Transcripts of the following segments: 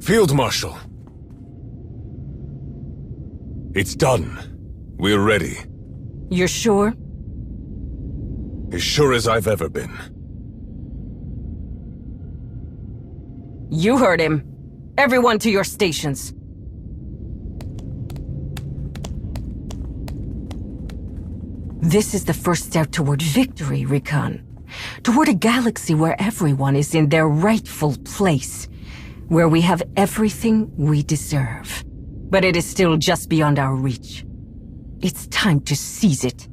Field Marshal. It's done. We're ready. You're sure? As sure as I've ever been. You heard him. Everyone to your stations. This is the first step toward victory, Rikan. Toward a galaxy where everyone is in their rightful place. Where we have everything we deserve. But it is still just beyond our reach. It's time to seize it.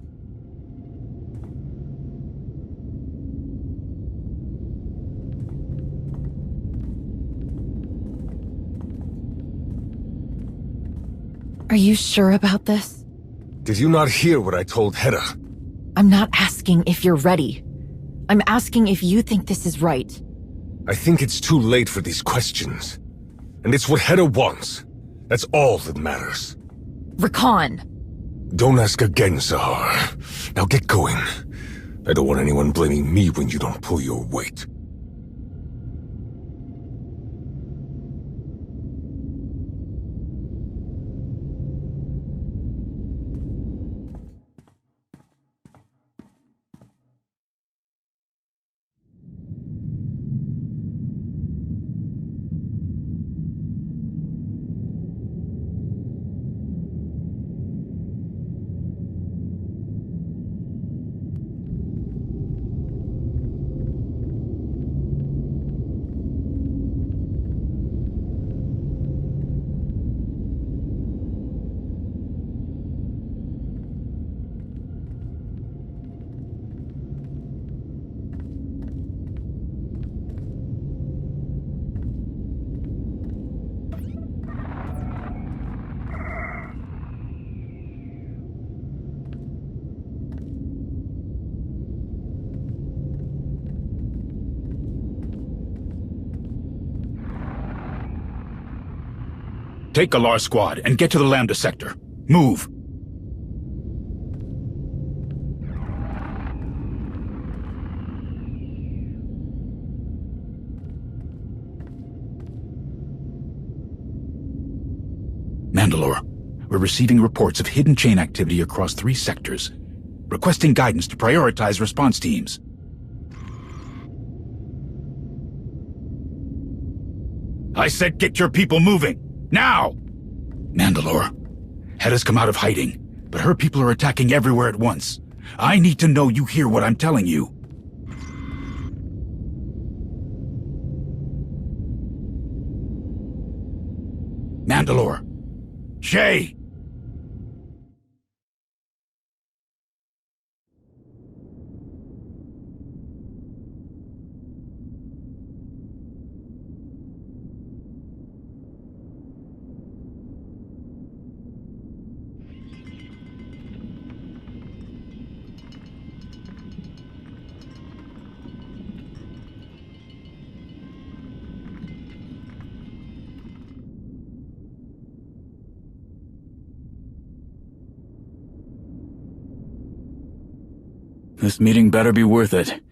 Are you sure about this? Did you not hear what I told Hedda? I'm not asking if you're ready. I'm asking if you think this is right. I think it's too late for these questions. And it's what Hedda wants. That's all that matters. Rikan! Don't ask again, Sahar. Now get going. I don't want anyone blaming me when you don't pull your weight. Take Galar squad and get to the Lambda sector. Move! Mandalore, we're receiving reports of hidden chain activity across 3 sectors. Requesting guidance to prioritize response teams. I said get your people moving! Now! Mandalore, Hedda's come out of hiding, but her people are attacking everywhere at once. I need to know you hear what I'm telling you. Mandalore. Shay! This meeting better be worth it.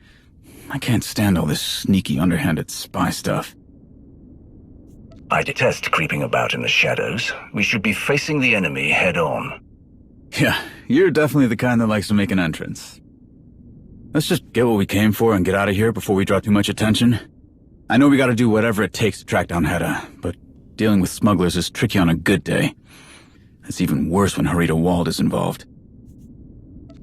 I can't stand all this sneaky, underhanded spy stuff. I detest creeping about in the shadows. We should be facing the enemy head-on. Yeah, you're definitely the kind that likes to make an entrance. Let's just get what we came for and get out of here before we draw too much attention. I know we gotta do whatever it takes to track down Hedda, but dealing with smugglers is tricky on a good day. It's even worse when Harita Wald is involved.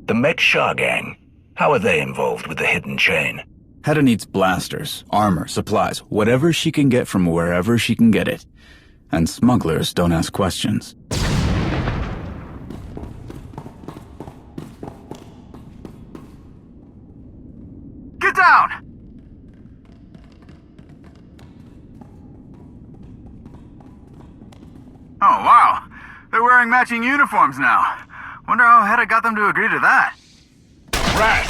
The Mek Shah gang. How are they involved with the hidden chain? Hedda needs blasters, armor, supplies, whatever she can get from wherever she can get it. And smugglers don't ask questions. Get down! Oh, wow. They're wearing matching uniforms now. Wonder how Hedda got them to agree to that. Rat!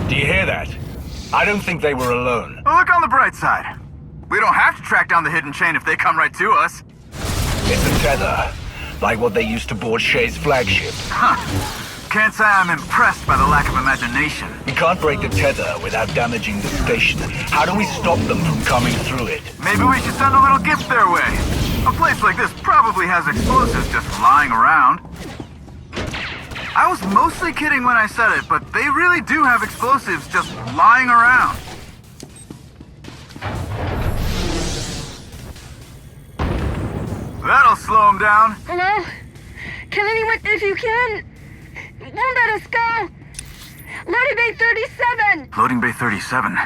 Do you hear that? I don't think they were alone. Well, look on the bright side. We don't have to track down the hidden chain if they come right to us. It's a tether, like what they used to board Shay's flagship. Huh. can't say I'm impressed by the lack of imagination. We can't break the tether without damaging the station. How do we stop them from coming through it? Maybe we should send a little gift their way. A place like this probably has explosives just lying around. I was mostly kidding when I said it, but they really do have explosives just lying around. That'll slow them down. Hello? Can anyone, if you can, won't let us go? Loading Bay 37! Loading Bay 37.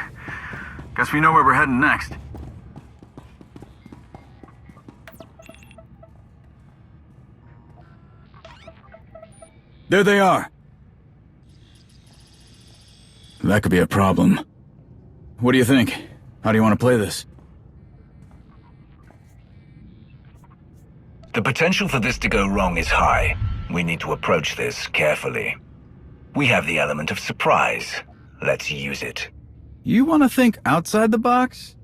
Guess we know where we're heading next. There they are. That could be a problem. What do you think? How do you want to play this? The potential for this to go wrong is high. We need to approach this carefully. We have the element of surprise. Let's use it. You want to think outside the box?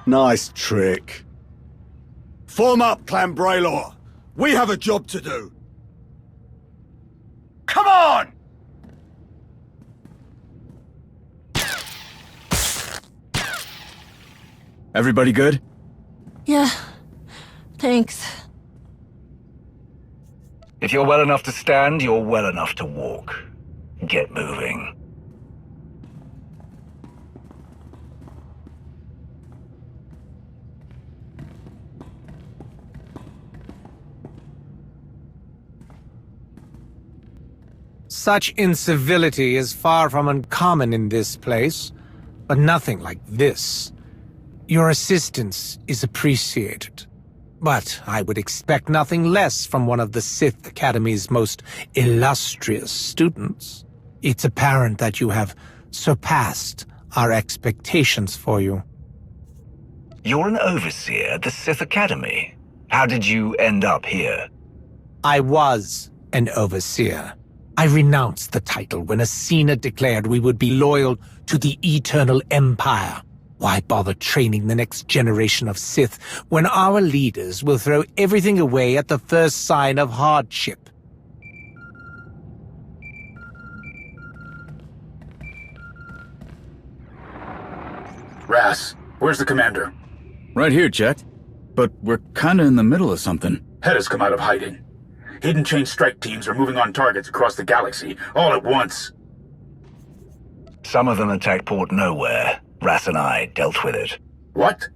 Nice trick. Form up, Clan Braylor. We have a job to do. Come on! Everybody good? Yeah, thanks. If you're well enough to stand, you're well enough to walk. Get moving. Such incivility is far from uncommon in this place, but nothing like this. Your assistance is appreciated, but I would expect nothing less from one of the Sith Academy's most illustrious students. It's apparent that you have surpassed our expectations for you. You're an overseer at the Sith Academy. How did you end up here? I was an overseer. I renounced the title when Asina declared we would be loyal to the Eternal Empire. Why bother training the next generation of Sith when our leaders will throw everything away at the first sign of hardship? Ras, where's the commander? Right here, Jet. But we're kinda in the middle of something. Head has come out of hiding. Hidden chain strike teams are moving on targets across the galaxy, all at once. Some of them attacked Port Nowhere. Ras and I dealt with it. What?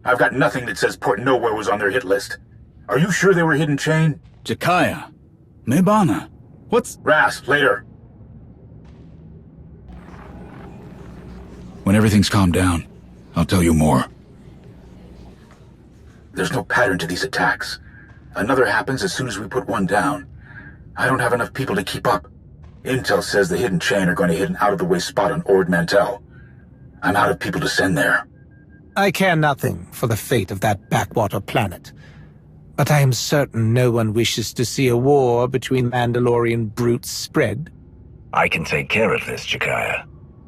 I've got nothing that says Port Nowhere was on their hit list. Are you sure they were hidden chain? Jakaya. Mebana. What's... Ras, later. When everything's calmed down, I'll tell you more. There's no pattern to these attacks. Another happens as soon as we put one down. I don't have enough people to keep up. Intel says the hidden chain are going to hit an out-of-the-way spot on Ord Mantell. I'm out of people to send there. I care nothing for the fate of that backwater planet, but I am certain no one wishes to see a war between Mandalorian brutes spread. I can take care of this, Jakaya.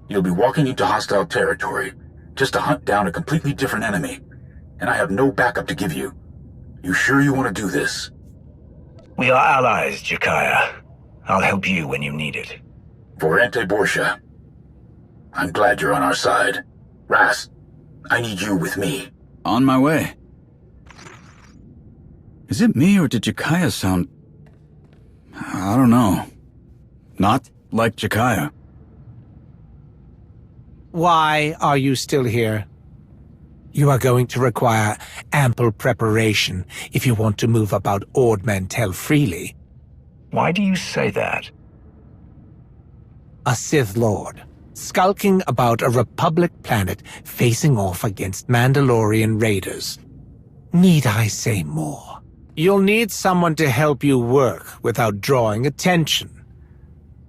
You'll be walking into hostile territory, just to hunt down a completely different enemy, and I have no backup to give you. You sure you want to do this? We are allies, Jakaya. I'll help you when you need it. For Ante Borsha, I'm glad you're on our side. Ras, I need you with me. On my way. Is it me or did Jakaya sound... I don't know. Not like Jakaya. Why are you still here? You are going to require ample preparation if you want to move about Ord Mantell freely. Why do you say that? A Sith Lord skulking about a Republic planet facing off against Mandalorian raiders. Need I say more? You'll need someone to help you work without drawing attention.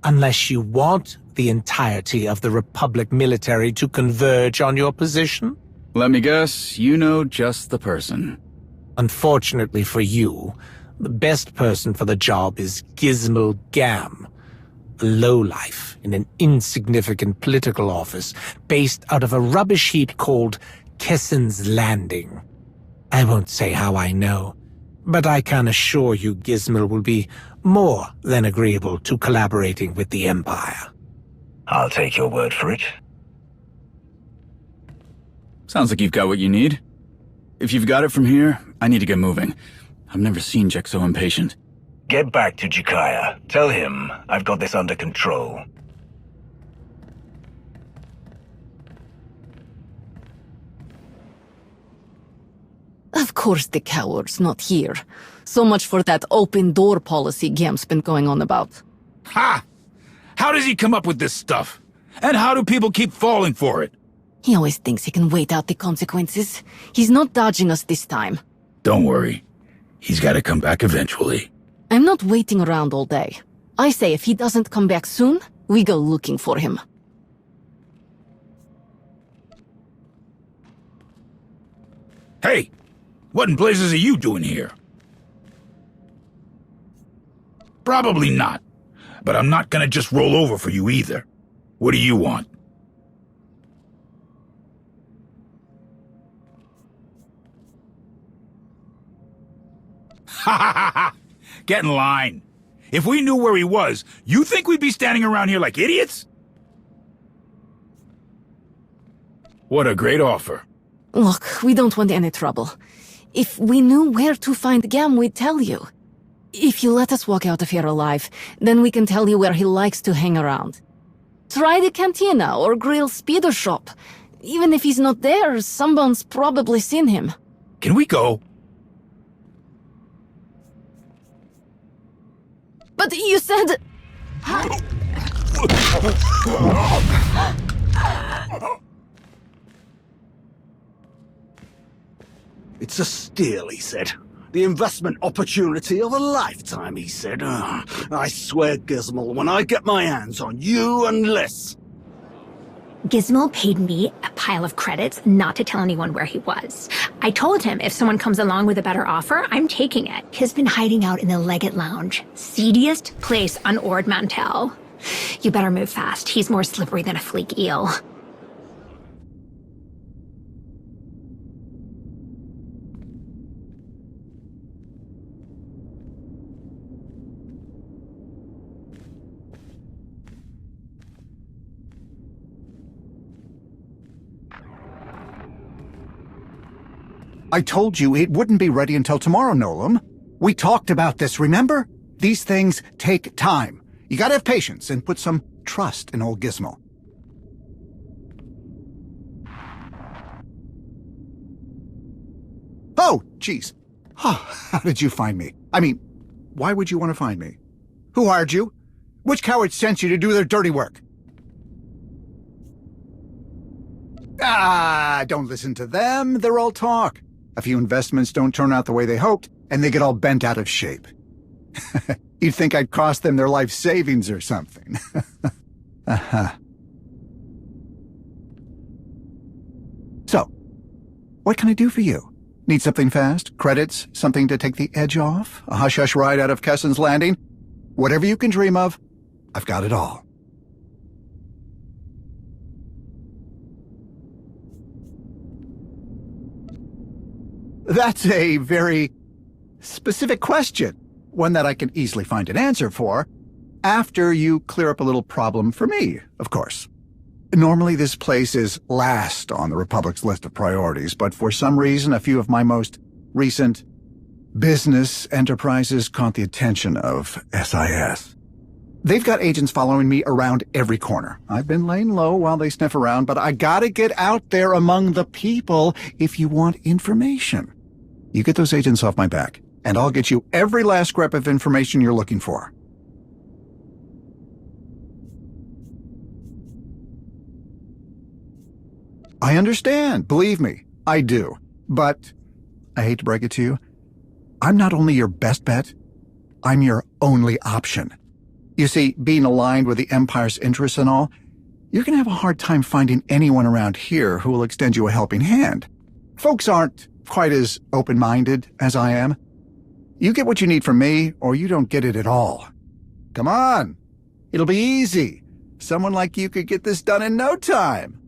Unless you want the entirety of the Republic military to converge on your position? Let me guess, you know just the person. Unfortunately for you, the best person for the job is Gizmo Gam, a lowlife in an insignificant political office based out of a rubbish heap called Kessan's Landing. I won't say how I know, but I can assure you Gizmo will be more than agreeable to collaborating with the Empire. I'll take your word for it. Sounds like you've got what you need. If you've got it from here, I need to get moving. I've never seen Jack so impatient. Get back to Jakaya. Tell him I've got this under control. Of course the coward's not here. So much for that open door policy Gam's been going on about. Ha! How does he come up with this stuff? And how do people keep falling for it? He always thinks he can wait out the consequences. He's not dodging us this time. Don't worry. He's got to come back eventually. I'm not waiting around all day. I say if he doesn't come back soon, we go looking for him. Hey! What in blazes are you doing here? Probably not. But I'm not gonna just roll over for you either. What do you want? Ha ha ha ha! Get in line. If we knew where he was, you think we'd be standing around here like idiots? What a great offer. Look, we don't want any trouble. If we knew where to find Gam, we'd tell you. If you let us walk out of here alive, then we can tell you where he likes to hang around. Try the cantina or grill speeder shop. Even if he's not there, someone's probably seen him. Can we go? But you said... It's a steal, he said. The investment opportunity of a lifetime, he said. I swear, Gizmo, when I get my hands on you and Liz... Gizmo paid me a pile of credits not to tell anyone where he was. I told him if someone comes along with a better offer, I'm taking it. He's been hiding out in the Leggett Lounge, seediest place on Ord Mantell. You better move fast. He's more slippery than a fleek eel. I told you it wouldn't be ready until tomorrow, Nolan. We talked about this, remember? These things take time. You gotta have patience and put some trust in old Gizmo. Oh, jeez. How did you find me? I mean, why would you want to find me? Who hired you? Which coward sent you to do their dirty work? Don't listen to them. They're all talk. A few investments don't turn out the way they hoped, and they get all bent out of shape. You'd think I'd cost them their life savings or something. So, what can I do for you? Need something fast? Credits? Something to take the edge off? A hush-hush ride out of Kessan's Landing? Whatever you can dream of, I've got it all. That's a very specific question. One that I can easily find an answer for, after you clear up a little problem for me, of course. Normally this place is last on the Republic's list of priorities, but for some reason a few of my most recent business enterprises caught the attention of SIS. They've got agents following me around every corner. I've been laying low while they sniff around, but I gotta get out there among the people if you want information. You get those agents off my back, and I'll get you every last scrap of information you're looking for. I understand. Believe me, I do. But, I hate to break it to you, I'm not only your best bet, I'm your only option. You see, being aligned with the Empire's interests and all, you're going to have a hard time finding anyone around here who will extend you a helping hand. Folks aren't quite as open-minded as I am. You get what you need from me, or you don't get it at all. Come on. It'll be easy. Someone like you could get this done in no time.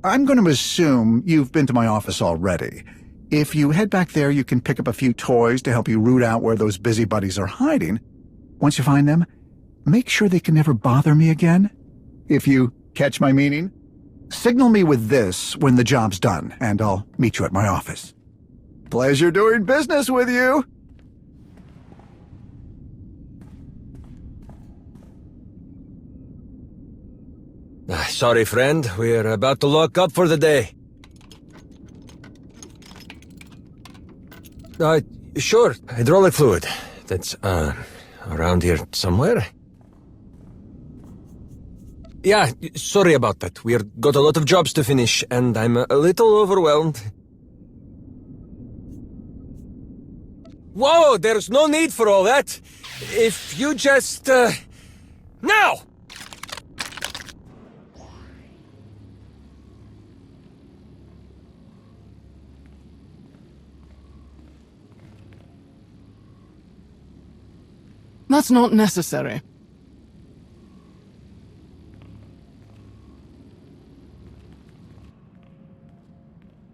I'm going to assume you've been to my office already. If you head back there, you can pick up a few toys to help you root out where those busybodies are hiding. Once you find them, make sure they can never bother me again. If you catch my meaning, signal me with this when the job's done, and I'll meet you at my office. Pleasure doing business with you. Sorry, friend. We're about to lock up for the day. Sure. Hydraulic fluid. That's, around here somewhere? Yeah, sorry about that. We've got a lot of jobs to finish, and I'm a little overwhelmed. Whoa, there's no need for all that. If you just, now! That's not necessary.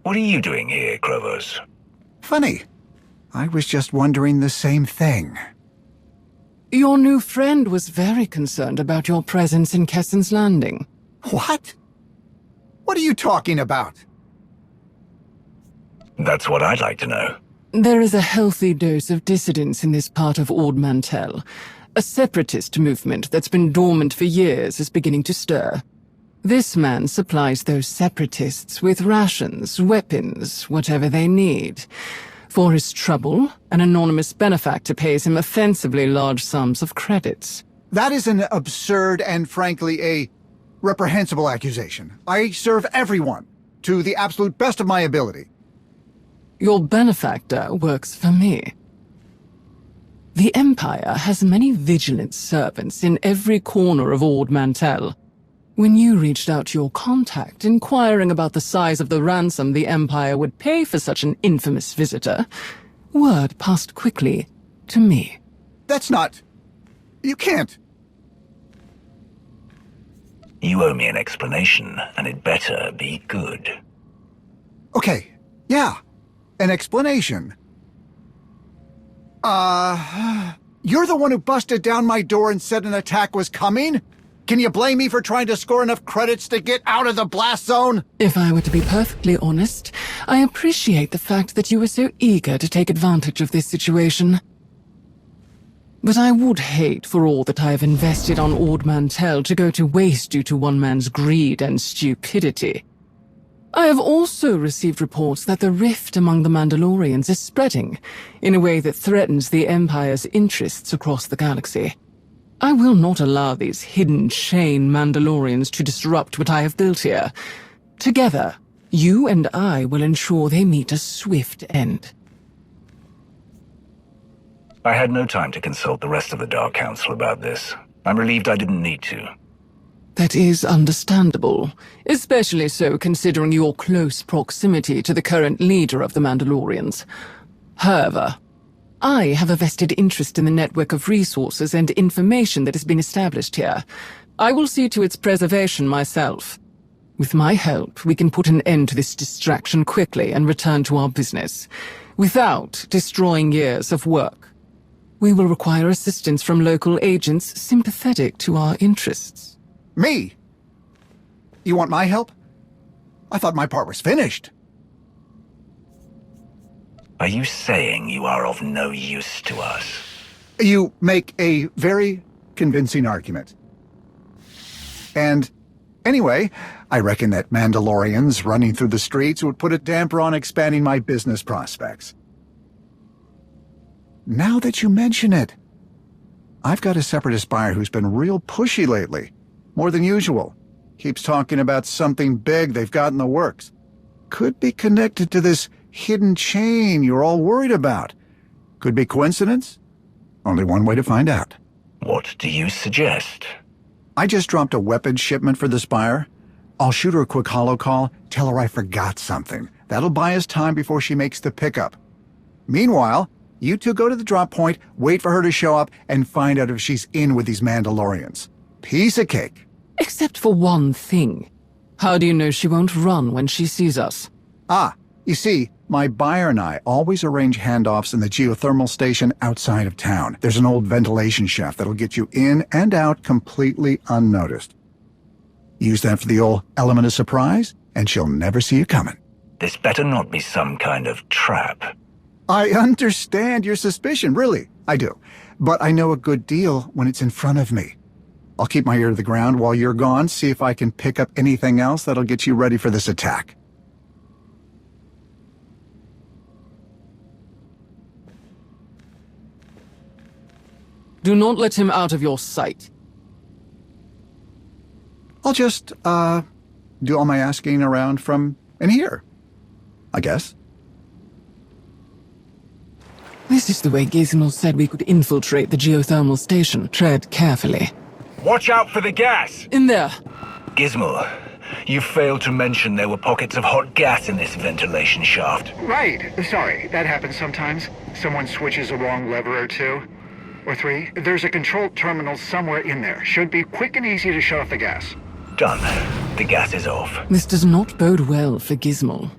What are you doing here, Krovos? Funny. I was just wondering the same thing. Your new friend was very concerned about your presence in Kessan's Landing. What? What are you talking about? That's what I'd like to know. There is a healthy dose of dissidence in this part of Ord Mantell. A separatist movement that's been dormant for years is beginning to stir. This man supplies those separatists with rations, weapons, whatever they need. For his trouble, an anonymous benefactor pays him offensively large sums of credits. That is an absurd and frankly a reprehensible accusation. I serve everyone to the absolute best of my ability. Your benefactor works for me. The Empire has many vigilant servants in every corner of Ord Mantell. When you reached out to your contact, inquiring about the size of the ransom the Empire would pay for such an infamous visitor, word passed quickly to me. That's not... You can't... You owe me an explanation, and it better be good. Okay, yeah. An explanation. You're the one who busted down my door and said an attack was coming? Can you blame me for trying to score enough credits to get out of the blast zone? If I were to be perfectly honest, I appreciate the fact that you were so eager to take advantage of this situation. But I would hate for all that I have invested on Ord Mantell to go to waste due to one man's greed and stupidity. I have also received reports that the rift among the Mandalorians is spreading in a way that threatens the Empire's interests across the galaxy. I will not allow these hidden chain Mandalorians to disrupt what I have built here. Together, you and I will ensure they meet a swift end. I had no time to consult the rest of the Dark Council about this. I'm relieved I didn't need to. That is understandable, especially so considering your close proximity to the current leader of the Mandalorians. However, I have a vested interest in the network of resources and information that has been established here. I will see to its preservation myself. With my help, we can put an end to this distraction quickly and return to our business, without destroying years of work. We will require assistance from local agents sympathetic to our interests. Me? You want my help? I thought my part was finished. Are you saying you are of no use to us? You make a very convincing argument. And anyway, I reckon that Mandalorians running through the streets would put a damper on expanding my business prospects. Now that you mention it, I've got a separatist buyer who's been real pushy lately. More than usual. Keeps talking about something big they've got in the works. could be connected to this hidden chain you're all worried about. Could be coincidence? Only one way to find out. What do you suggest? I just dropped a weapons shipment for the Spire. I'll shoot her a quick holo call, tell her I forgot something. That'll buy us time before she makes the pickup. Meanwhile, you two go to the drop point, wait for her to show up, and find out if she's in with these Mandalorians. Piece of cake. Except for one thing. How do you know she won't run when she sees us? Ah, you see, my buyer and I always arrange handoffs in the geothermal station outside of town. There's an old ventilation shaft that'll get you in and out completely unnoticed. Use that for the old element of surprise, and she'll never see you coming. This better not be some kind of trap. I understand your suspicion, really. I do. But I know a good deal when it's in front of me. I'll keep my ear to the ground while you're gone, see if I can pick up anything else that'll get you ready for this attack. Do not let him out of your sight. I'll just, do all my asking around from in here, I guess. This is the way Gizmo said we could infiltrate the geothermal station. Tread carefully. Watch out for the gas! In there. Gizmo, you failed to mention there were pockets of hot gas in this ventilation shaft. Right. Sorry, that happens sometimes. Someone switches a wrong lever or two. Or three. There's a control terminal somewhere in there. Should be quick and easy to shut off the gas. Done. The gas is off. This does not bode well for Gizmo.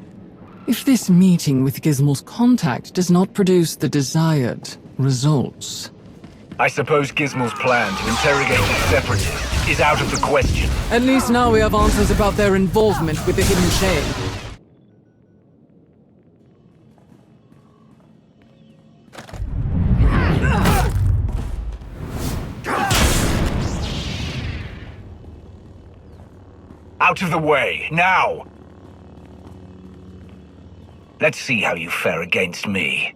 If this meeting with Gizmo's contact does not produce the desired results... I suppose Gizmo's plan to interrogate the Separatists is out of the question. At least now we have answers about their involvement with the hidden chain. Out of the way, now! Let's see how you fare against me.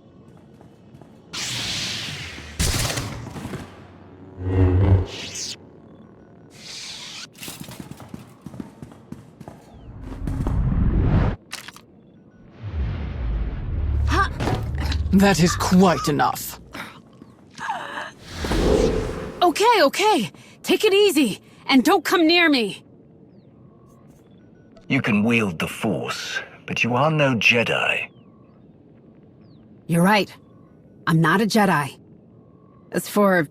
That is quite enough. Okay. Take it easy, and don't come near me. You can wield the Force, but you are no Jedi. You're right. I'm not a Jedi. As for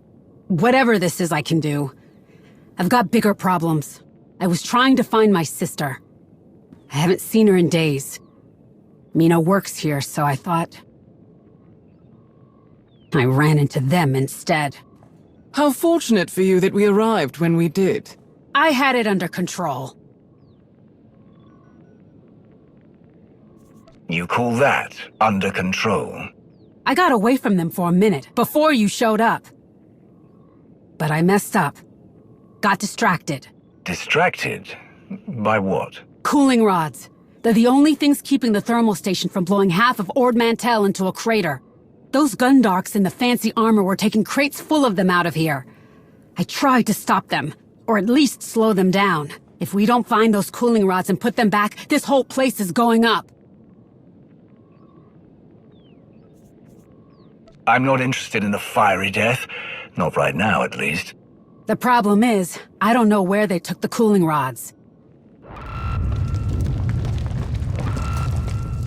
whatever this is I can do, I've got bigger problems. I was trying to find my sister. I haven't seen her in days. Mina works here, so I thought... I ran into them instead. How fortunate for you that we arrived when we did. I had it under control. You call that under control? I got away from them for a minute, before you showed up. But I messed up. Got distracted. Distracted? By what? Cooling rods. They're the only things keeping the thermal station from blowing half of Ord Mantell into a crater. Those Gundarks in the fancy armor were taking crates full of them out of here. I tried to stop them, or at least slow them down. If we don't find those cooling rods and put them back, this whole place is going up. I'm not interested in a fiery death. Not right now, at least. The problem is, I don't know where they took the cooling rods.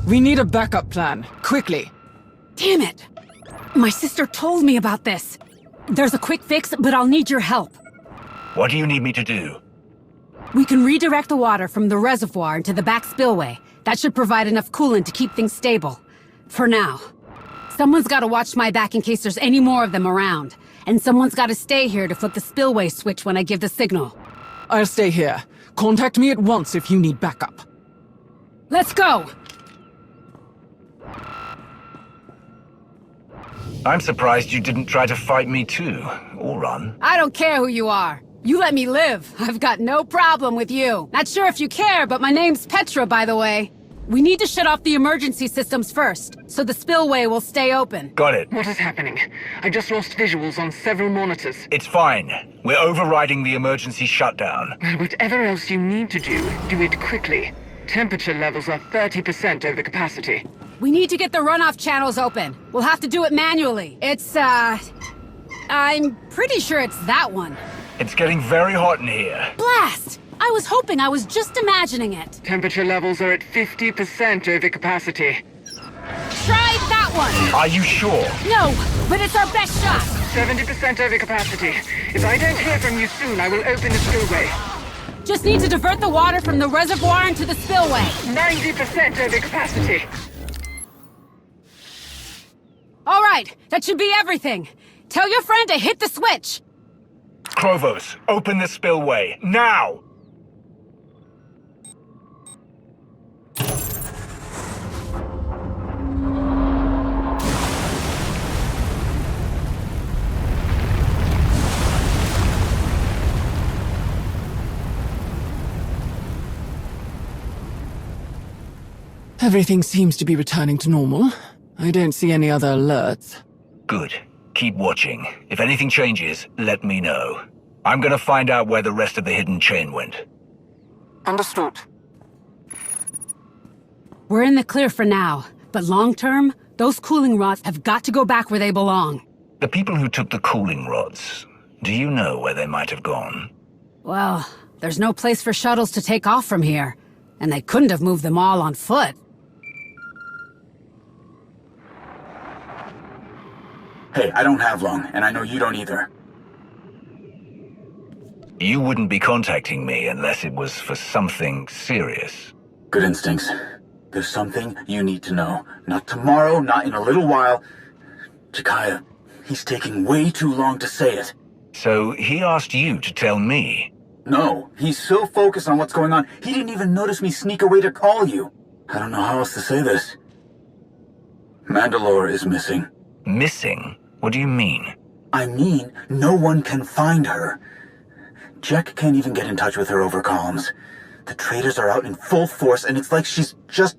We need a backup plan, quickly. Damn it! My sister told me about this. There's a quick fix, but I'll need your help. What do you need me to do? We can redirect the water from the reservoir into the back spillway. That should provide enough coolant to keep things stable. For now. Someone's gotta watch my back in case there's any more of them around. And someone's gotta stay here to flip the spillway switch when I give the signal. I'll stay here. Contact me at once if you need backup. Let's go! I'm surprised you didn't try to fight me too, or run. I don't care who you are. You let me live. I've got no problem with you. Not sure if you care, but my name's Petra, by the way. We need to shut off the emergency systems first, so the spillway will stay open. Got it. What is happening? I just lost visuals on several monitors. It's fine. We're overriding the emergency shutdown. Whatever else you need to do, do it quickly. Temperature levels are 30% over capacity. We need to get the runoff channels open. We'll have to do it manually. I'm pretty sure it's that one. It's getting very hot in here. Blast! I was hoping I was just imagining it. Temperature levels are at 50% over capacity. Try that one! Are you sure? No, but it's our best shot. 70% over capacity. If I don't hear from you soon, I will open the spillway. Just need to divert the water from the reservoir into the spillway. 90% over capacity. All right, that should be everything. Tell your friend to hit the switch. Krovos, open the spillway, now! Everything seems to be returning to normal. I don't see any other alerts. Good. Keep watching. If anything changes, let me know. I'm gonna find out where the rest of the hidden chain went. Understood. We're in the clear for now, but long-term, those cooling rods have got to go back where they belong. The people who took the cooling rods, do you know where they might have gone? Well, there's no place for shuttles to take off from here, and they couldn't have moved them all on foot. Hey, I don't have long, and I know you don't either. You wouldn't be contacting me unless it was for something serious. Good instincts. There's something you need to know. Not tomorrow, not in a little while. Jakaya, he's taking way too long to say it. So he asked you to tell me? No, he's so focused on what's going on, he didn't even notice me sneak away to call you. I don't know how else to say this. Mandalore is missing. Missing? What do you mean? I mean, no one can find her. Jack can't even get in touch with her over comms. The traitors are out in full force, and it's like she's just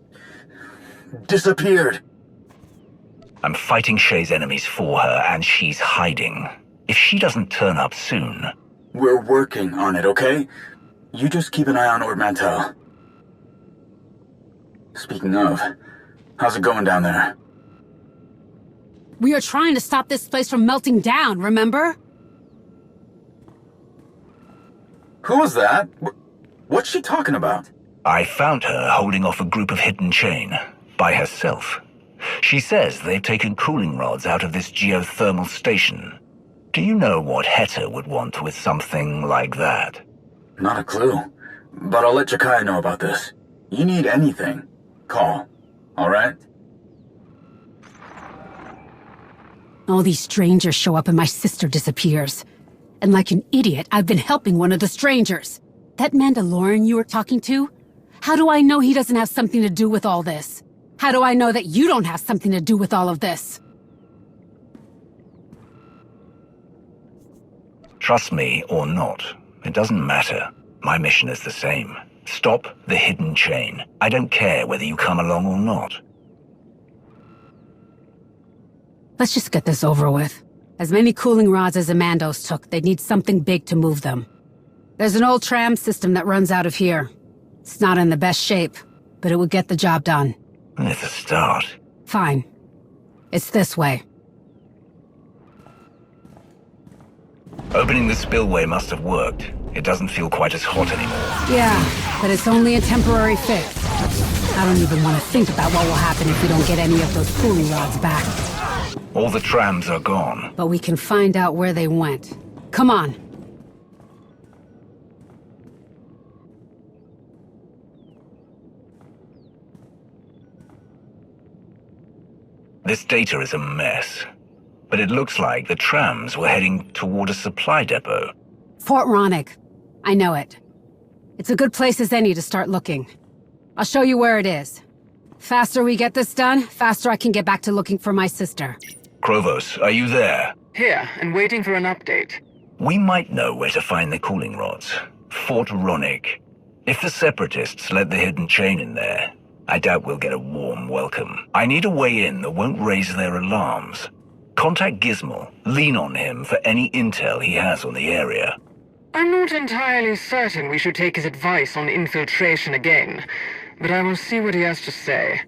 disappeared. I'm fighting Shay's enemies for her, and she's hiding. If she doesn't turn up soon... We're working on it, okay? You just keep an eye on Ord Mantell. Speaking of, how's it going down there? We are trying to stop this place from melting down, remember? Who was that? What's she talking about? I found her holding off a group of hidden chain, by herself. She says they've taken cooling rods out of this geothermal station. Do you know what Heta would want with something like that? Not a clue. But I'll let Jakaya know about this. You need anything, call. Alright? All these strangers show up and my sister disappears. And like an idiot, I've been helping one of the strangers. That Mandalorian you were talking to? How do I know he doesn't have something to do with all this? How do I know that you don't have something to do with all of this? Trust me or not, it doesn't matter. My mission is the same. Stop the hidden chain. I don't care whether you come along or not. Let's just get this over with. As many cooling rods as the Mandos took, they'd need something big to move them. There's an old tram system that runs out of here. It's not in the best shape, but it would get the job done. It's a start. Fine. It's this way. Opening the spillway must have worked. It doesn't feel quite as hot anymore. Yeah, but it's only a temporary fix. I don't even want to think about what will happen if we don't get any of those cooling rods back. All the trams are gone. But we can find out where they went. Come on. This data is a mess. But it looks like the trams were heading toward a supply depot. Fort Ronick. I know it. It's a good place as any to start looking. I'll show you where it is. Faster we get this done, faster I can get back to looking for my sister. Krovos, are you there? Here, and waiting for an update. We might know where to find the cooling rods. Fort Ronick. If the Separatists let the hidden chain in there, I doubt we'll get a warm welcome. I need a way in that won't raise their alarms. Contact Gizmo. Lean on him for any intel he has on the area. I'm not entirely certain we should take his advice on infiltration again. but I will see what he has to say.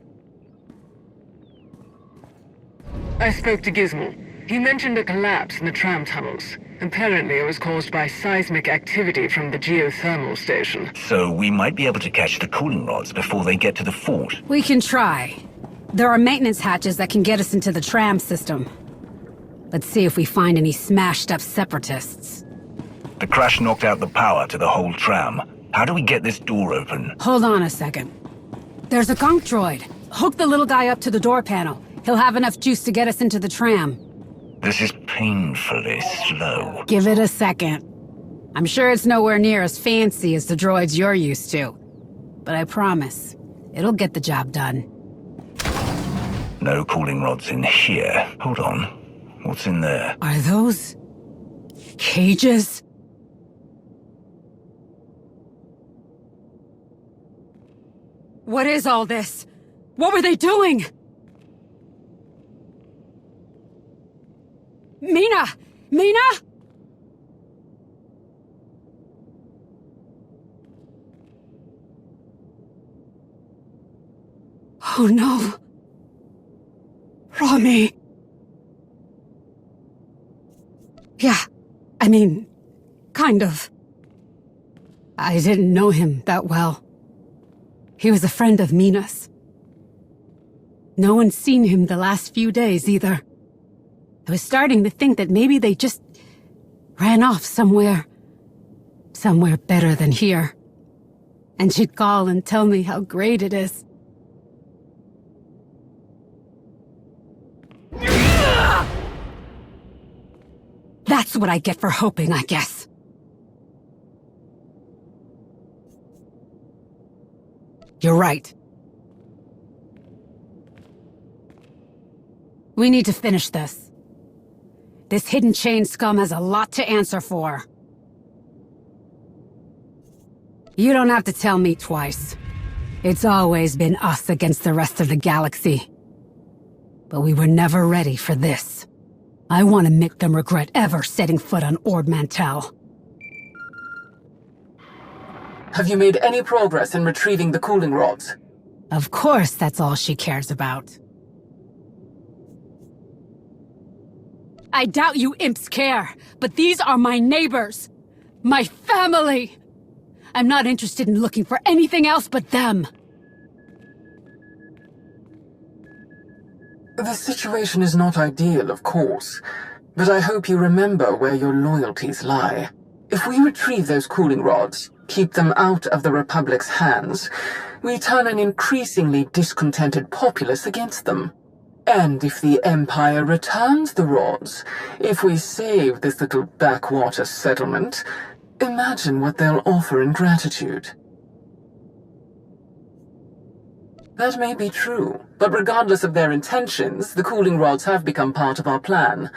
I spoke to Gizmo. He mentioned a collapse in the tram tunnels. Apparently it was caused by seismic activity from the geothermal station. So we might be able to catch the cooling rods before they get to the fort. We can try. There are maintenance hatches that can get us into the tram system. Let's see if we find any smashed-up separatists. The crash knocked out the power to the whole tram. How do we get this door open? Hold on a second. There's a gunk droid. Hook the little guy up to the door panel. He'll have enough juice to get us into the tram. This is painfully slow. Give it a second. I'm sure it's nowhere near as fancy as the droids you're used to. But I promise, it'll get the job done. No cooling rods in here. Hold on. What's in there? Are those... cages? What is all this? What were they doing? Mina! Mina! Oh no. Rami. Yeah, I mean, kind of. I didn't know him that well. He was a friend of Mina's. No one's seen him the last few days either. I was starting to think that maybe they just ran off somewhere. Somewhere better than here. And she'd call and tell me how great it is. That's what I get for hoping, I guess. You're right. We need to finish this. This hidden chain scum has a lot to answer for. You don't have to tell me twice. It's always been us against the rest of the galaxy. But we were never ready for this. I want to make them regret ever setting foot on Ord Mantell. Have you made any progress in retrieving the cooling rods? Of course that's all she cares about. I doubt you imps care, but these are my neighbors. My family! I'm not interested in looking for anything else but them. The situation is not ideal, of course, but I hope you remember where your loyalties lie. If we retrieve those cooling rods, keep them out of the Republic's hands, we turn an increasingly discontented populace against them. And if the Empire returns the rods, if we save this little backwater settlement, imagine what they'll offer in gratitude. That may be true, but regardless of their intentions, the cooling rods have become part of our plan.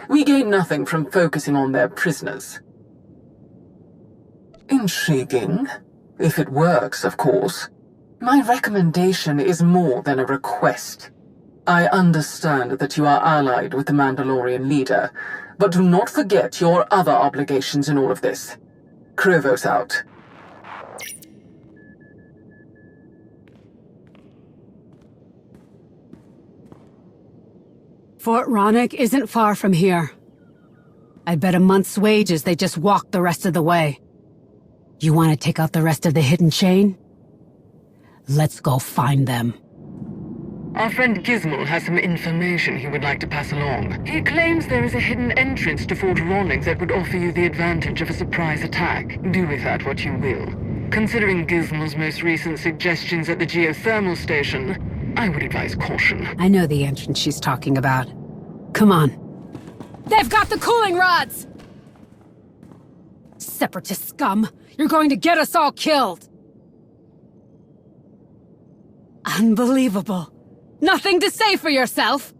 We gain nothing from focusing on their prisoners. Intriguing. If it works, of course. My recommendation is more than a request. I understand that you are allied with the Mandalorian leader, but do not forget your other obligations in all of this. Krivos out. Fort Ronick isn't far from here. I bet a month's wages they just walked the rest of the way. You want to take out the rest of the hidden chain? Let's go find them. Our friend Gizmo has some information he would like to pass along. He claims there is a hidden entrance to Fort Ronick that would offer you the advantage of a surprise attack. Do with that what you will. Considering Gizmo's most recent suggestions at the geothermal station, I would advise caution. I know the entrance she's talking about. Come on. They've got the cooling rods! Separatist scum! You're going to get us all killed! Unbelievable. Nothing to say for yourself?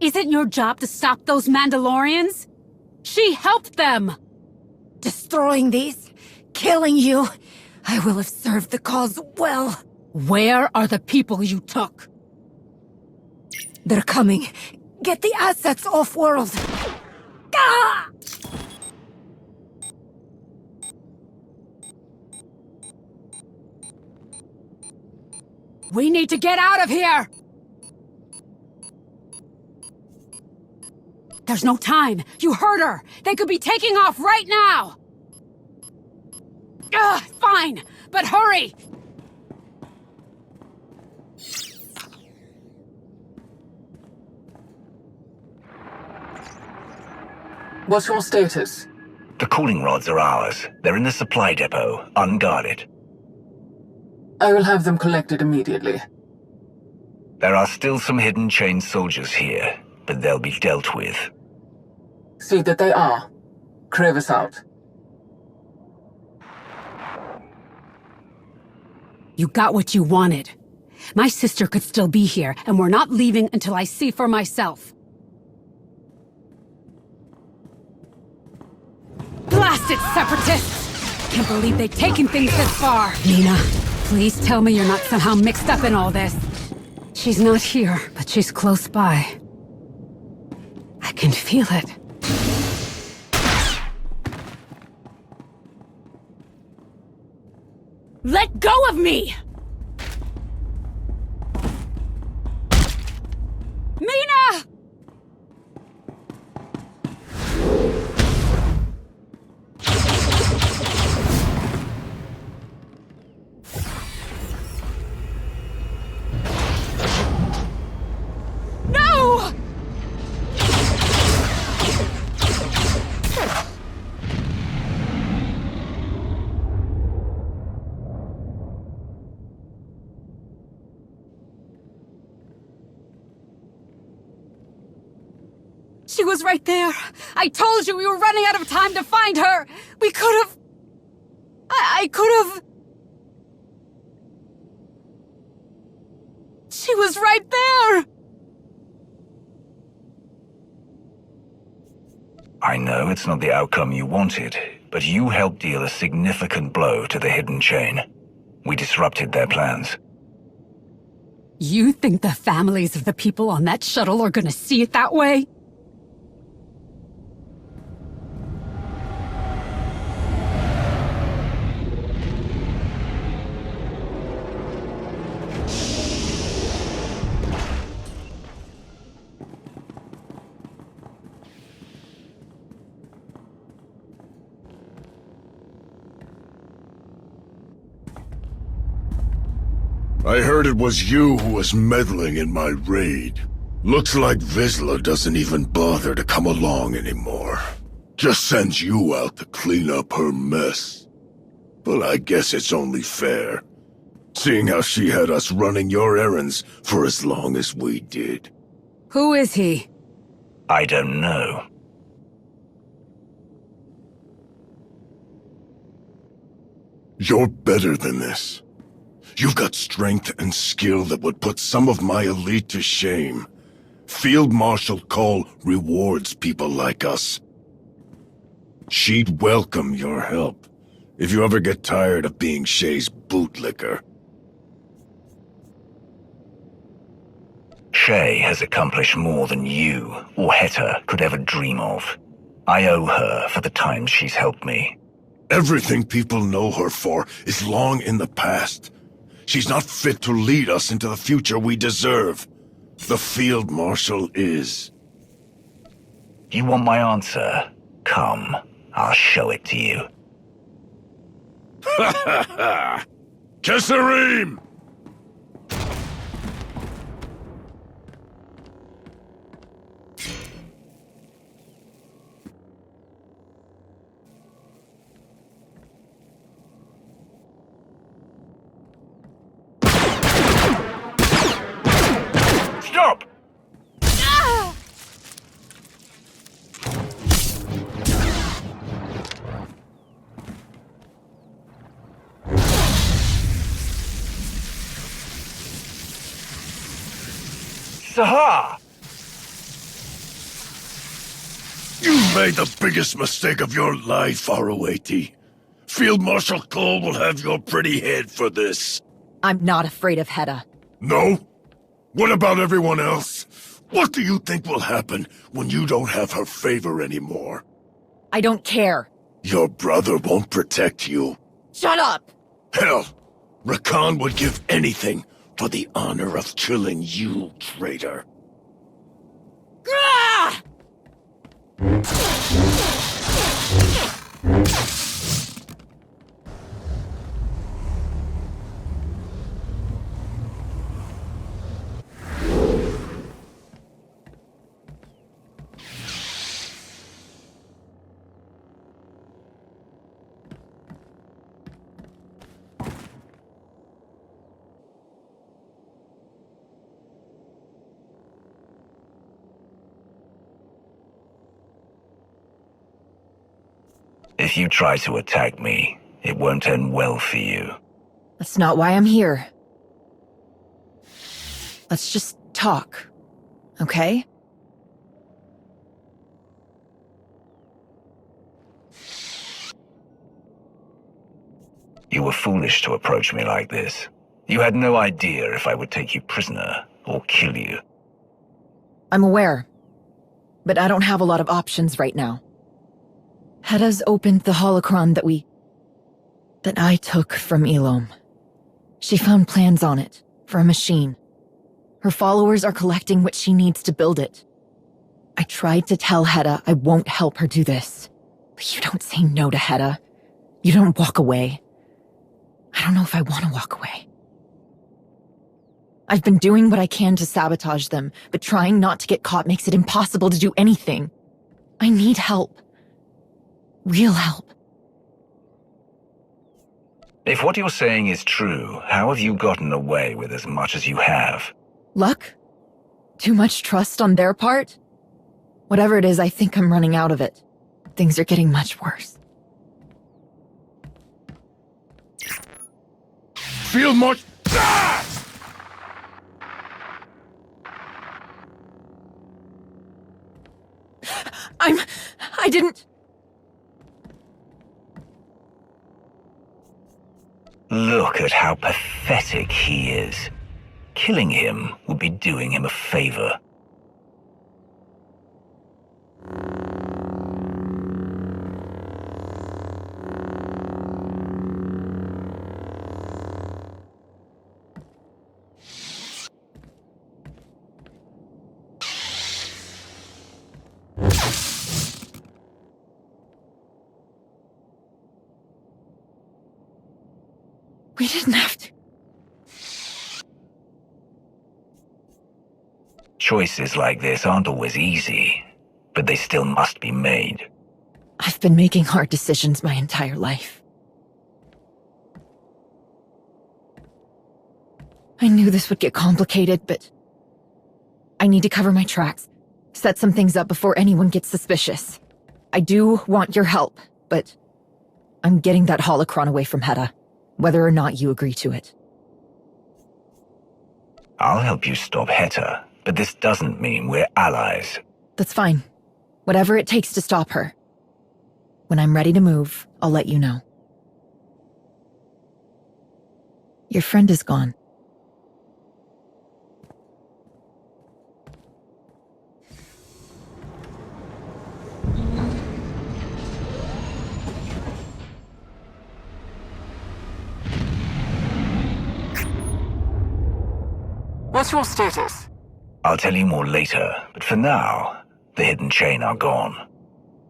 Is it your job to stop those Mandalorians? She helped them! Destroying these, killing you, I will have served the cause well. Where are the people you took? They're coming. Get the assets off-world. Ah! We need to get out of here! There's no time. You heard her. They could be taking off right now. Ugh, fine, but hurry! What's your status? The cooling rods are ours. They're in the supply depot, unguarded. I will have them collected immediately. There are still some hidden chain soldiers here, but they'll be dealt with. See that they are. Crevice out. You got what you wanted. My sister could still be here, and we're not leaving until I see for myself. Blasted separatists! Can't believe they've taken things this far. Nina, please tell me you're not somehow mixed up in all this. She's not here, but she's close by. I can feel it. Let go of me! Mina! No! She was right there. I told you we were running out of time to find her. We could have... I could have... She was right there. I know it's not the outcome you wanted, but you helped deal a significant blow to the hidden chain. We disrupted their plans. You think the families of the people on that shuttle are gonna see it that way? I heard it was you who was meddling in my raid. Looks like Vizsla doesn't even bother to come along anymore. Just sends you out to clean up her mess. But I guess it's only fair, seeing how she had us running your errands for as long as we did. Who is he? I don't know. You're better than this. You've got strength and skill that would put some of my elite to shame. Field Marshal Cole rewards people like us. She'd welcome your help, if you ever get tired of being Shay's bootlicker. Shay has accomplished more than you or Heta could ever dream of. I owe her for the times she's helped me. Everything people know her for is long in the past. She's not fit to lead us into the future we deserve. The Field Marshal is. You want my answer? Come, I'll show it to you. Ha ha ha! Kessan! Stop! Sahar! You made the biggest mistake of your life, ROAT. Field Marshal Cole will have your pretty head for this. I'm not afraid of Heta. No? What about everyone else? What do you think will happen when you don't have her favor anymore? I don't care. Your brother won't protect you. Shut up! Hell, Rakan would give anything for the honor of killing you, traitor. If you try to attack me, it won't end well for you. That's not why I'm here. Let's just talk, okay? You were foolish to approach me like this. You had no idea if I would take you prisoner or kill you. I'm aware, but I don't have a lot of options right now. Hedda's opened the holocron that I took from Elom. She found plans on it, for a machine. Her followers are collecting what she needs to build it. I tried to tell Hedda I won't help her do this. But you don't say no to Hedda. You don't walk away. I don't know if I want to walk away. I've been doing what I can to sabotage them, but trying not to get caught makes it impossible to do anything. I need help. Real help. If what you're saying is true, how have you gotten away with as much as you have? Luck? Too much trust on their part? Whatever it is, I think I'm running out of it. Things are getting much worse. Feel much... I didn't... Look at how pathetic he is. Killing him would be doing him a favor. We didn't have to. Choices like this aren't always easy, but they still must be made. I've been making hard decisions my entire life. I knew this would get complicated, but I need to cover my tracks, set some things up before anyone gets suspicious. I do want your help, but I'm getting that holocron away from Hedda, whether or not you agree to it. I'll help you stop Heta, but this doesn't mean we're allies. That's fine. Whatever it takes to stop her. When I'm ready to move, I'll let you know. Your friend is gone. What's your status? I'll tell you more later, but for now, the hidden chain are gone.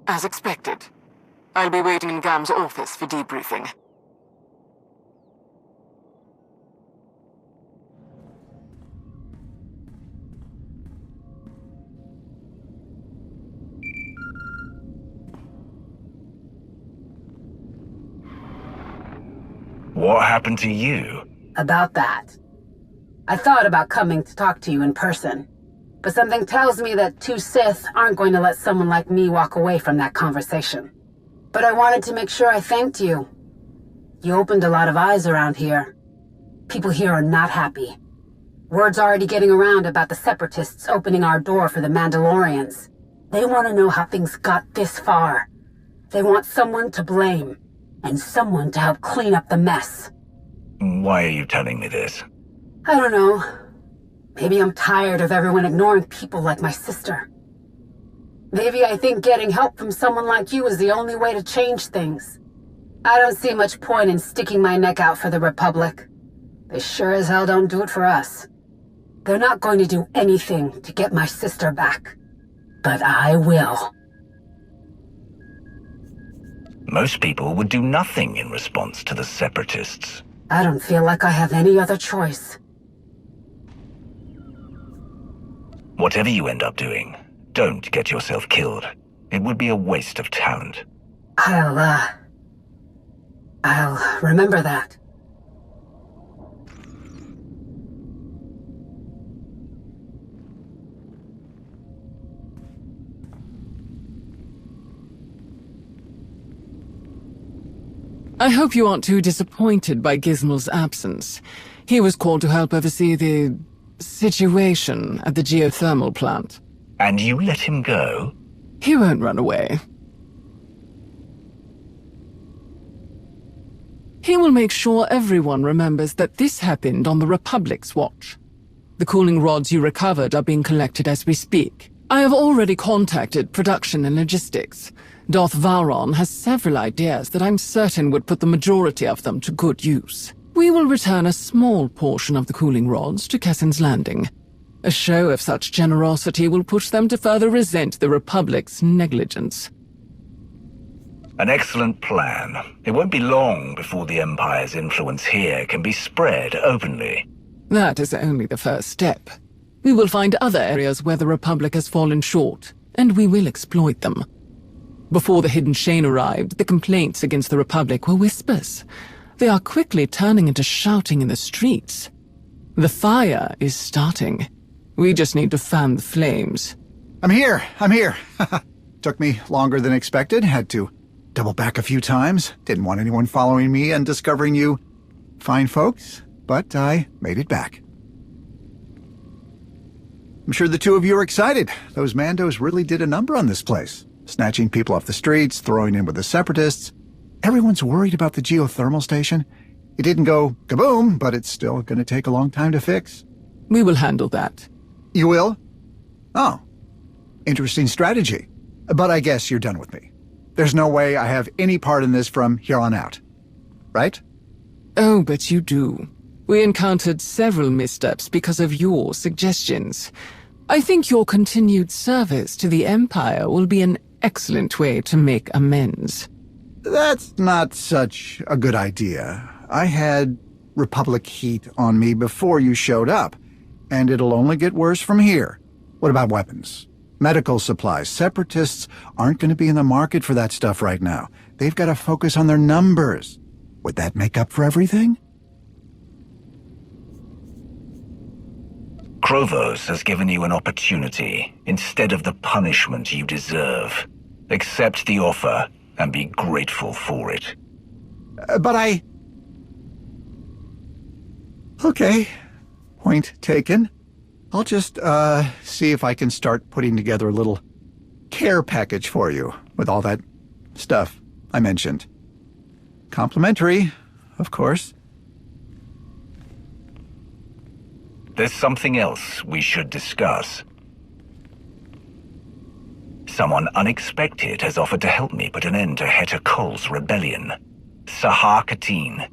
As expected. I'll be waiting in Gam's office for debriefing. What happened to you? About that. I thought about coming to talk to you in person, but something tells me that two Sith aren't going to let someone like me walk away from that conversation. But I wanted to make sure I thanked you. You opened a lot of eyes around here. People here are not happy. Word's already getting around about the Separatists opening our door for the Mandalorians. They want to know how things got this far. They want someone to blame, and someone to help clean up the mess. Why are you telling me this? I don't know. Maybe I'm tired of everyone ignoring people like my sister. Maybe I think getting help from someone like you is the only way to change things. I don't see much point in sticking my neck out for the Republic. They sure as hell don't do it for us. They're not going to do anything to get my sister back. But I will. Most people would do nothing in response to the Separatists. I don't feel like I have any other choice. Whatever you end up doing, don't get yourself killed. It would be a waste of talent. I'll remember that. I hope you aren't too disappointed by Gizmal's absence. He was called to help oversee the situation at the geothermal plant. And you let him go? He won't run away. He will make sure everyone remembers that this happened on the Republic's watch. The cooling rods you recovered are being collected as we speak. I have already contacted production and logistics. Darth Varon has several ideas that I'm certain would put the majority of them to good use. We will return a small portion of the cooling rods to Kessan's Landing. A show of such generosity will push them to further resent the Republic's negligence. An excellent plan. It won't be long before the Empire's influence here can be spread openly. That is only the first step. We will find other areas where the Republic has fallen short, and we will exploit them. Before the Hidden Chain arrived, the complaints against the Republic were whispers. They are quickly turning into shouting in the streets. The fire is starting. We just need to fan the flames. I'm here! Took me longer than expected. Had to double back a few times. Didn't want anyone following me and discovering you fine folks, but I made it back. I'm sure the two of you are excited. Those Mandos really did a number on this place. Snatching people off the streets, throwing in with the Separatists. Everyone's worried about the geothermal station. It didn't go kaboom, but it's still going to take a long time to fix. We will handle that. You will? Oh. Interesting strategy. But I guess you're done with me. There's no way I have any part in this from here on out. Right? Oh, but you do. We encountered several missteps because of your suggestions. I think your continued service to the Empire will be an excellent way to make amends. That's not such a good idea. I had Republic heat on me before you showed up, and it'll only get worse from here. What about weapons? Medical supplies. Separatists aren't going to be in the market for that stuff right now. They've got to focus on their numbers. Would that make up for everything? Krovos has given you an opportunity instead of the punishment you deserve. Accept the offer and be grateful for it. But I... Okay. Point taken. I'll just, see if I can start putting together a little care package for you with all that stuff I mentioned. Complimentary, of course. There's something else we should discuss. Someone unexpected has offered to help me put an end to Heta Cole's rebellion. Sahar Katin.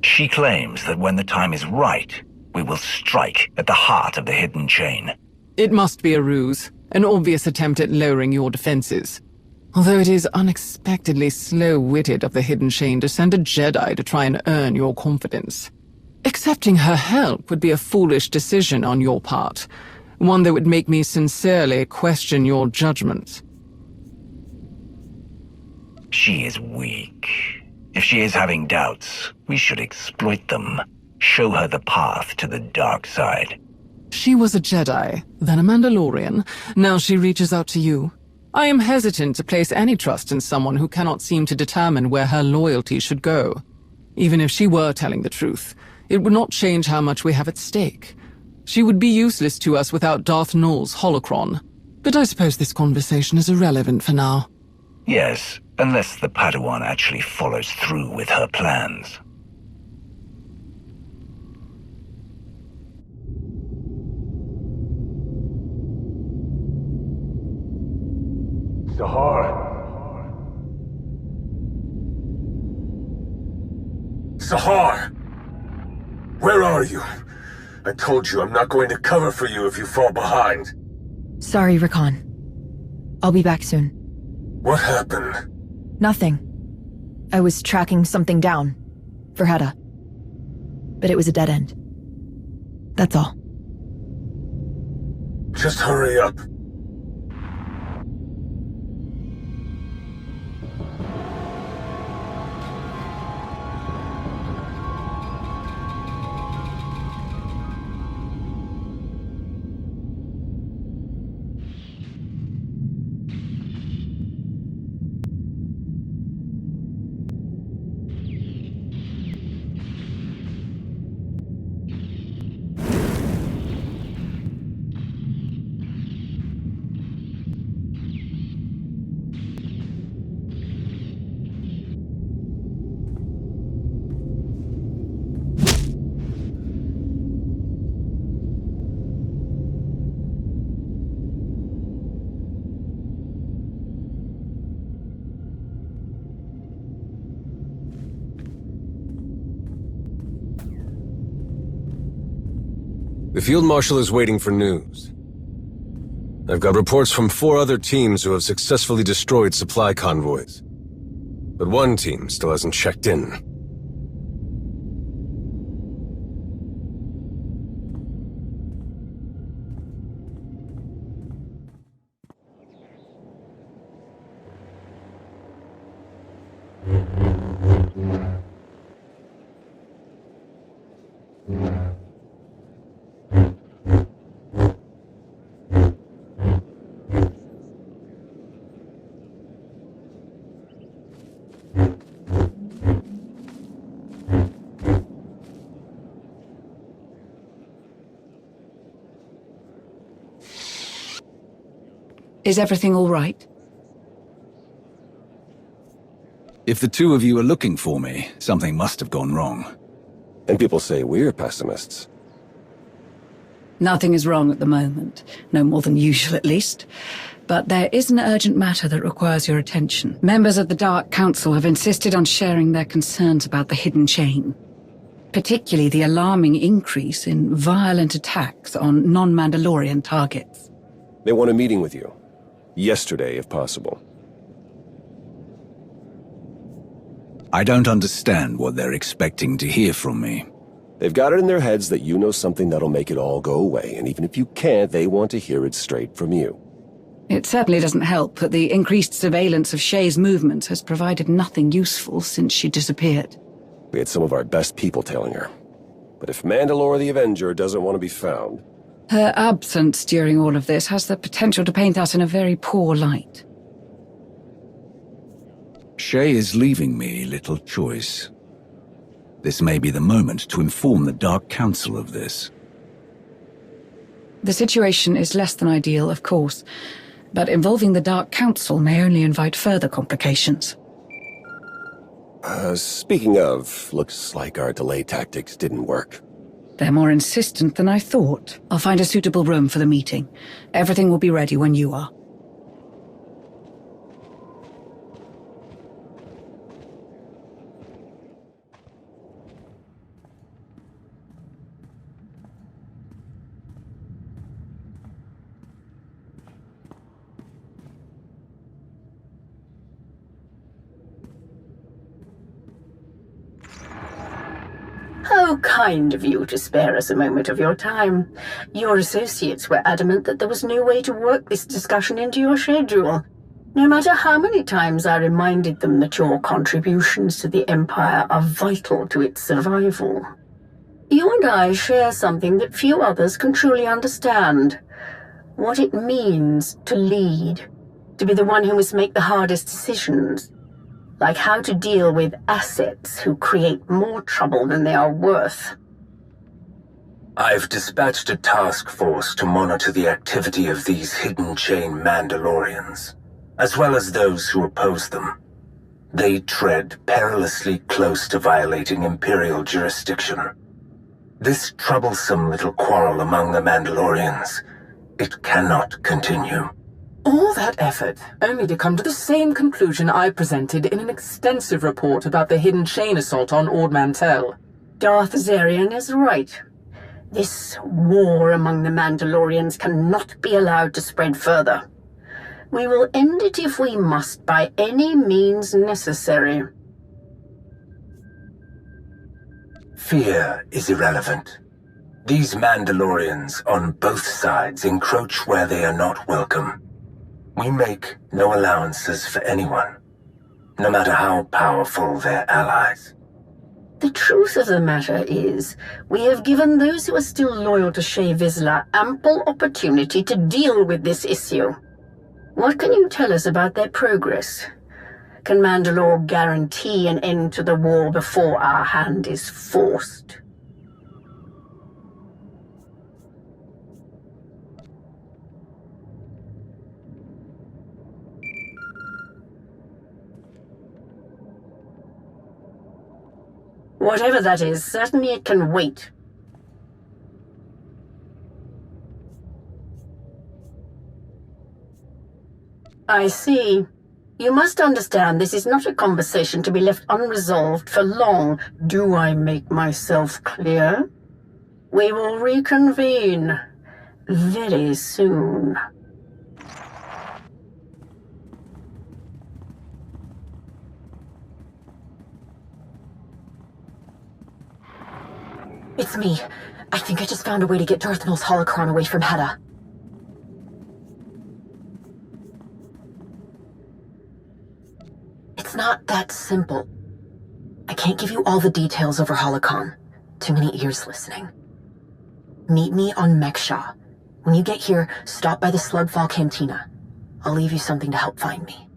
She claims that when the time is right, we will strike at the heart of the Hidden Chain. It must be a ruse, an obvious attempt at lowering your defenses. Although it is unexpectedly slow-witted of the Hidden Chain to send a Jedi to try and earn your confidence. Accepting her help would be a foolish decision on your part, one that would make me sincerely question your judgment. She is weak. If she is having doubts, we should exploit them. Show her the path to the dark side. She was a Jedi, then a Mandalorian. Now she reaches out to you. I am hesitant to place any trust in someone who cannot seem to determine where her loyalty should go. Even if she were telling the truth, it would not change how much we have at stake. She would be useless to us without Darth Nul's holocron. But I suppose this conversation is irrelevant for now. Yes, unless the Padawan actually follows through with her plans. Sahar! Where are you? I told you I'm not going to cover for you if you fall behind. Sorry, Rickon. I'll be back soon. What happened? Nothing. I was tracking something down. For Hedda. But it was a dead end. That's all. Just hurry up. The Field Marshal is waiting for news. I've got reports from 4 other teams who have successfully destroyed supply convoys. But one team still hasn't checked in. Is everything all right? If the two of you are looking for me, something must have gone wrong. And people say we're pessimists. Nothing is wrong at the moment. No more than usual, at least. But there is an urgent matter that requires your attention. Members of the Dark Council have insisted on sharing their concerns about the hidden chain. Particularly the alarming increase in violent attacks on non-Mandalorian targets. They want a meeting with you. Yesterday, if possible. I don't understand what they're expecting to hear from me. They've got it in their heads that you know something that'll make it all go away, and even if you can't, they want to hear it straight from you. It certainly doesn't help that the increased surveillance of Shay's movements has provided nothing useful since she disappeared. We had some of our best people tailing her. But if Mandalore the Avenger doesn't want to be found... Her absence during all of this has the potential to paint us in a very poor light. Shay is leaving me little choice. This may be the moment to inform the Dark Council of this. The situation is less than ideal, of course, but involving the Dark Council may only invite further complications. Speaking of, looks like our delay tactics didn't work. They're more insistent than I thought. I'll find a suitable room for the meeting. Everything will be ready when you are. How kind of you to spare us a moment of your time. Your associates were adamant that there was no way to work this discussion into your schedule, no matter how many times I reminded them that your contributions to the Empire are vital to its survival. You and I share something that few others can truly understand. What it means to lead, to be the one who must make the hardest decisions. Like how to deal with assets who create more trouble than they are worth. I've dispatched a task force to monitor the activity of these hidden chain Mandalorians, as well as those who oppose them. They tread perilously close to violating Imperial jurisdiction. This troublesome little quarrel among the Mandalorians, it cannot continue. All that effort, only to come to the same conclusion I presented in an extensive report about the hidden chain assault on Ord Mantell. Darth Zarian is right. This war among the Mandalorians cannot be allowed to spread further. We will end it if we must, by any means necessary. Fear is irrelevant. These Mandalorians on both sides encroach where they are not welcome. We make no allowances for anyone, no matter how powerful their allies. The truth of the matter is, we have given those who are still loyal to Shae Vizsla ample opportunity to deal with this issue. What can you tell us about their progress? Can Mandalore guarantee an end to the war before our hand is forced? Whatever that is, certainly it can wait. I see. You must understand this is not a conversation to be left unresolved for long. Do I make myself clear? We will reconvene very soon. It's me. I think I just found a way to get Darth Nul's holocron away from Hedda. It's not that simple. I can't give you all the details over holocron. Too many ears listening. Meet me on Meksha. When you get here, stop by the Slugfall Cantina. I'll leave you something to help find me.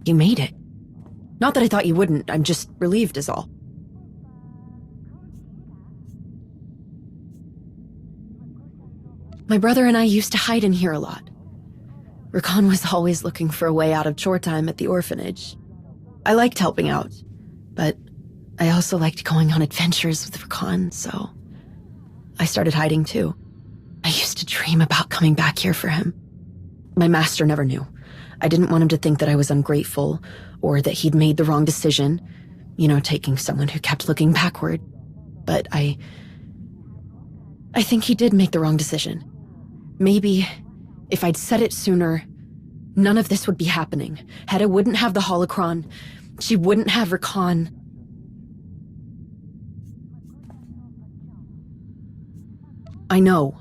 You made it. Not that I thought you wouldn't, I'm just relieved is all. My brother and I used to hide in here a lot. Rakan was always looking for a way out of chore time at the orphanage. I liked helping out, but I also liked going on adventures with Rakan, so I started hiding too. I used to dream about coming back here for him. My master never knew. I didn't want him to think that I was ungrateful, or that he'd made the wrong decision, taking someone who kept looking backward. But I think he did make the wrong decision. Maybe, if I'd said it sooner, none of this would be happening. Hedda wouldn't have the holocron. She wouldn't have Rakan. I know.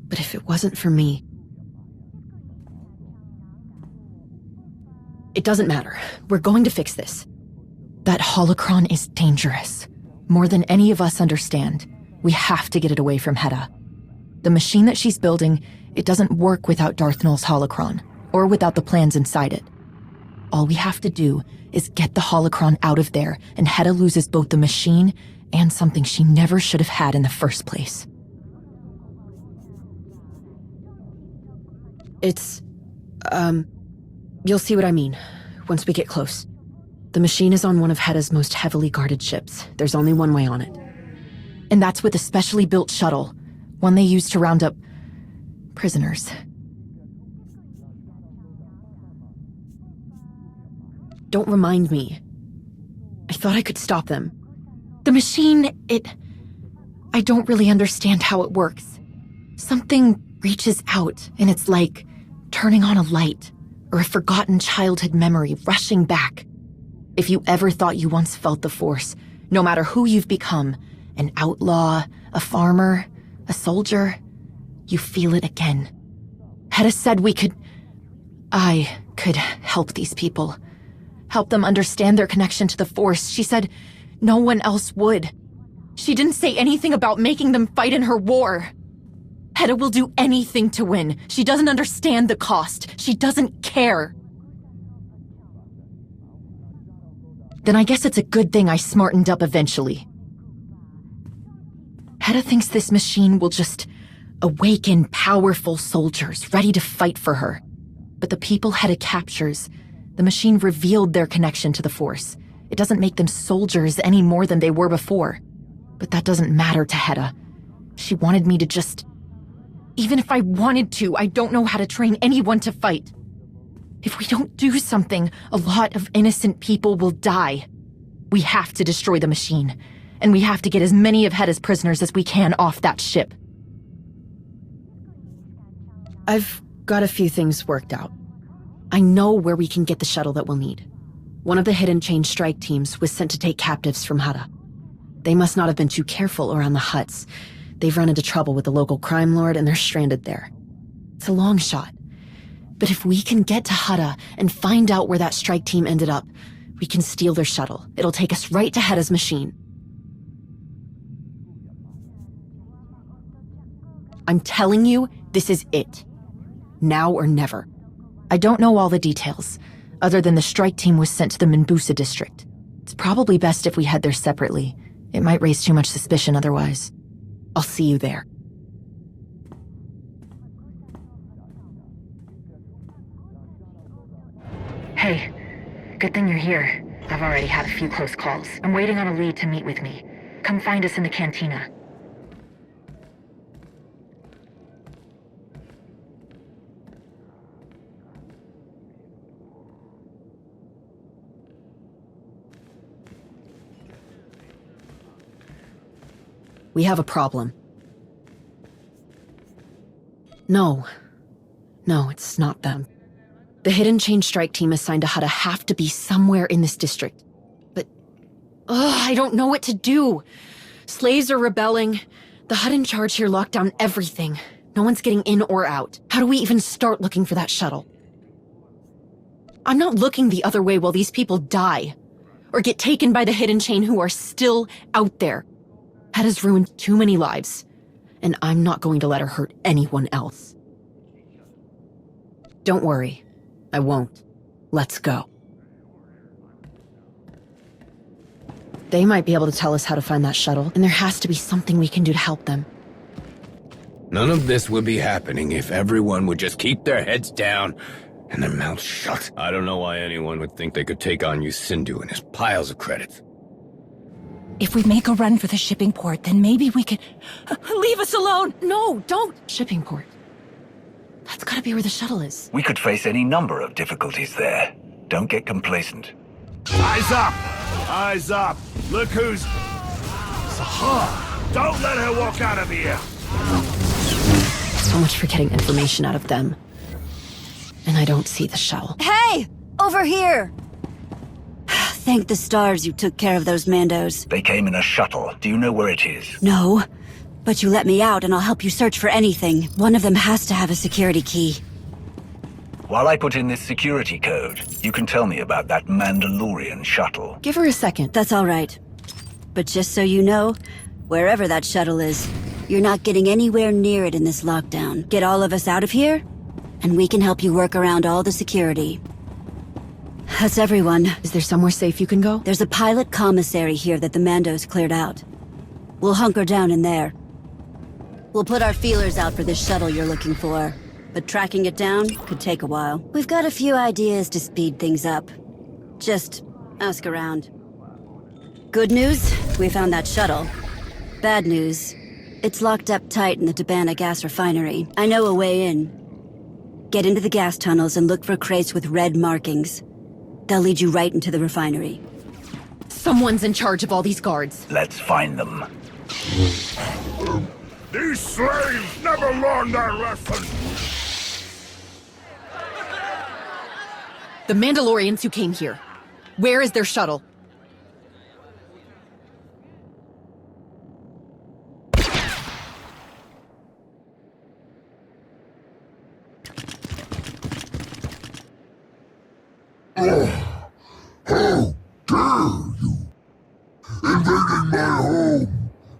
But if it wasn't for me... It doesn't matter. We're going to fix this. That holocron is dangerous. More than any of us understand. We have to get it away from Hedda. The machine that she's building, it doesn't work without Darth Nul's holocron, or without the plans inside it. All we have to do is get the holocron out of there, and Hedda loses both the machine and something she never should have had in the first place. It's, you'll see what I mean, once we get close. The machine is on one of Hedda's most heavily guarded ships. There's only one way on it. And that's with a specially built shuttle, one they use to round up prisoners. Don't remind me. I thought I could stop them. The machine, I don't really understand how it works. Something reaches out, and it's like turning on a light, or a forgotten childhood memory rushing back. If you ever thought you once felt the Force, no matter who you've become, an outlaw, a farmer, a soldier, you feel it again. Hedda said I could help these people. Help them understand their connection to the Force. She said no one else would. She didn't say anything about making them fight in her war. Hedda will do anything to win. She doesn't understand the cost. She doesn't care. Then I guess it's a good thing I smartened up eventually. Hedda thinks this machine will just awaken powerful soldiers ready to fight for her. But the people Hedda captures, The machine revealed their connection to the Force. It doesn't make them soldiers any more than they were before. But that doesn't matter to Hedda. She wanted me to just... Even if I wanted to, I don't know how to train anyone to fight. If we don't do something, a lot of innocent people will die. We have to destroy the machine, and we have to get as many of Hedda's prisoners as we can off that ship. I've got a few things worked out. I know where we can get the shuttle that we'll need. One of the Hidden Chain strike teams was sent to take captives from Hedda. They must not have been too careful around the huts. They've run into trouble with the local crime lord and they're stranded there. It's a long shot. But if we can get to Hedda and find out where that strike team ended up, we can steal their shuttle. It'll take us right to Hedda's machine. I'm telling you, this is it. Now or never. I don't know all the details, other than the strike team was sent to the Minbusa district. It's probably best if we head there separately. It might raise too much suspicion otherwise. I'll see you there. Hey, good thing you're here. I've already had a few close calls. I'm waiting on a lead to meet with me. Come find us in the cantina. We have a problem. No, it's not them. The Hidden Chain strike team assigned to Hedda have to be somewhere in this district. But, I don't know what to do. Slaves are rebelling. The Hud in charge here locked down everything. No one's getting in or out. How do we even start looking for that shuttle? I'm not looking the other way while these people die. Or get taken by the Hidden Chain who are still out there. Hedda's ruined too many lives. And I'm not going to let her hurt anyone else. Don't worry. I won't. Let's go. They might be able to tell us how to find that shuttle, and there has to be something we can do to help them. None of this would be happening if everyone would just keep their heads down and their mouths shut. I don't know why anyone would think they could take on Yusindu and his piles of credits. If we make a run for the shipping port, then maybe we could... Leave us alone! No, don't! Shipping port. That's gotta be where the shuttle is. We could face any number of difficulties there. Don't get complacent. Eyes up! Eyes up! Look who's... Sahar! Don't let her walk out of here! So much for getting information out of them. And I don't see the shuttle. Hey! Over here! Thank the stars you took care of those Mandos. They came in a shuttle. Do you know where it is? No, but you let me out and I'll help you search for anything. One of them has to have a security key. While I put in this security code, you can tell me about that Mandalorian shuttle. Give her a second. That's all right. But just so you know, wherever that shuttle is, you're not getting anywhere near it in this lockdown. Get all of us out of here, and we can help you work around all the security. That's everyone. Is there somewhere safe you can go? There's a pilot commissary here that the Mandos cleared out. We'll hunker down in there. We'll put our feelers out for this shuttle you're looking for, but tracking it down could take a while. We've got a few ideas to speed things up. Just ask around. Good news, we found that shuttle. Bad news, it's locked up tight in the Tabana gas refinery. I know a way in. Get into the gas tunnels and look for crates with red markings. They'll lead you right into the refinery. Someone's in charge of all these guards. Let's find them. These slaves never learned their lesson! The Mandalorians who came here. Where is their shuttle? How dare you! Invading my home!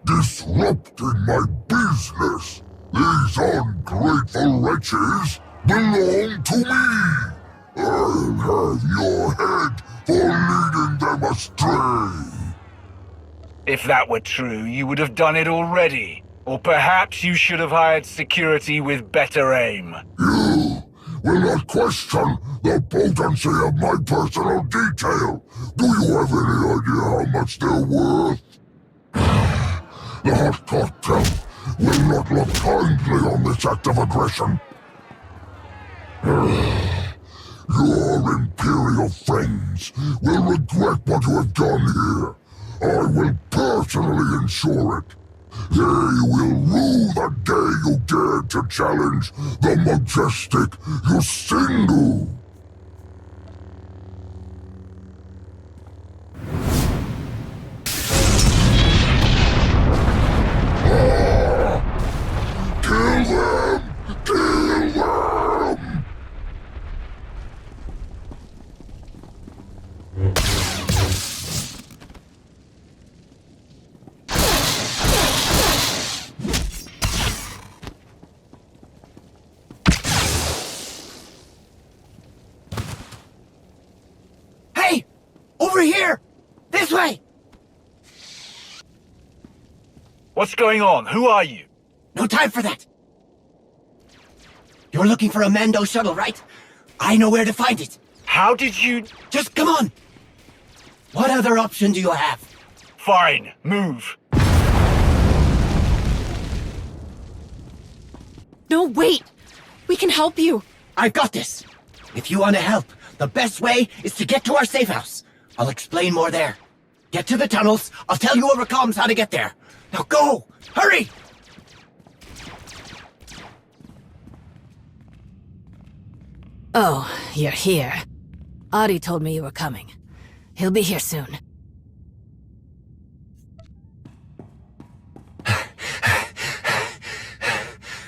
Disrupting my business! These ungrateful wretches belong to me! I'll have your head for leading them astray! If that were true, you would have done it already. Or perhaps you should have hired security with better aim. You will not question the potency of my personal detail. Do you have any idea how much they're worth? The hot cocktail will not look kindly on this act of aggression. Your Imperial friends will regret what you have done here. I will personally ensure it. They will rue the day you dared to challenge the majestic Yusindu. Kill them! Kill them! Hey! Over here! This way! What's going on? Who are you? No time for that! You're looking for a Mando shuttle, right? I know where to find it. How did you... Just come on! What other option do you have? Fine, move. No, wait! We can help you! I've got this! If you want to help, the best way is to get to our safe house. I'll explain more there. Get to the tunnels, I'll tell you over comms how to get there. Now go! Hurry! Oh, you're here. Adi told me you were coming. He'll be here soon.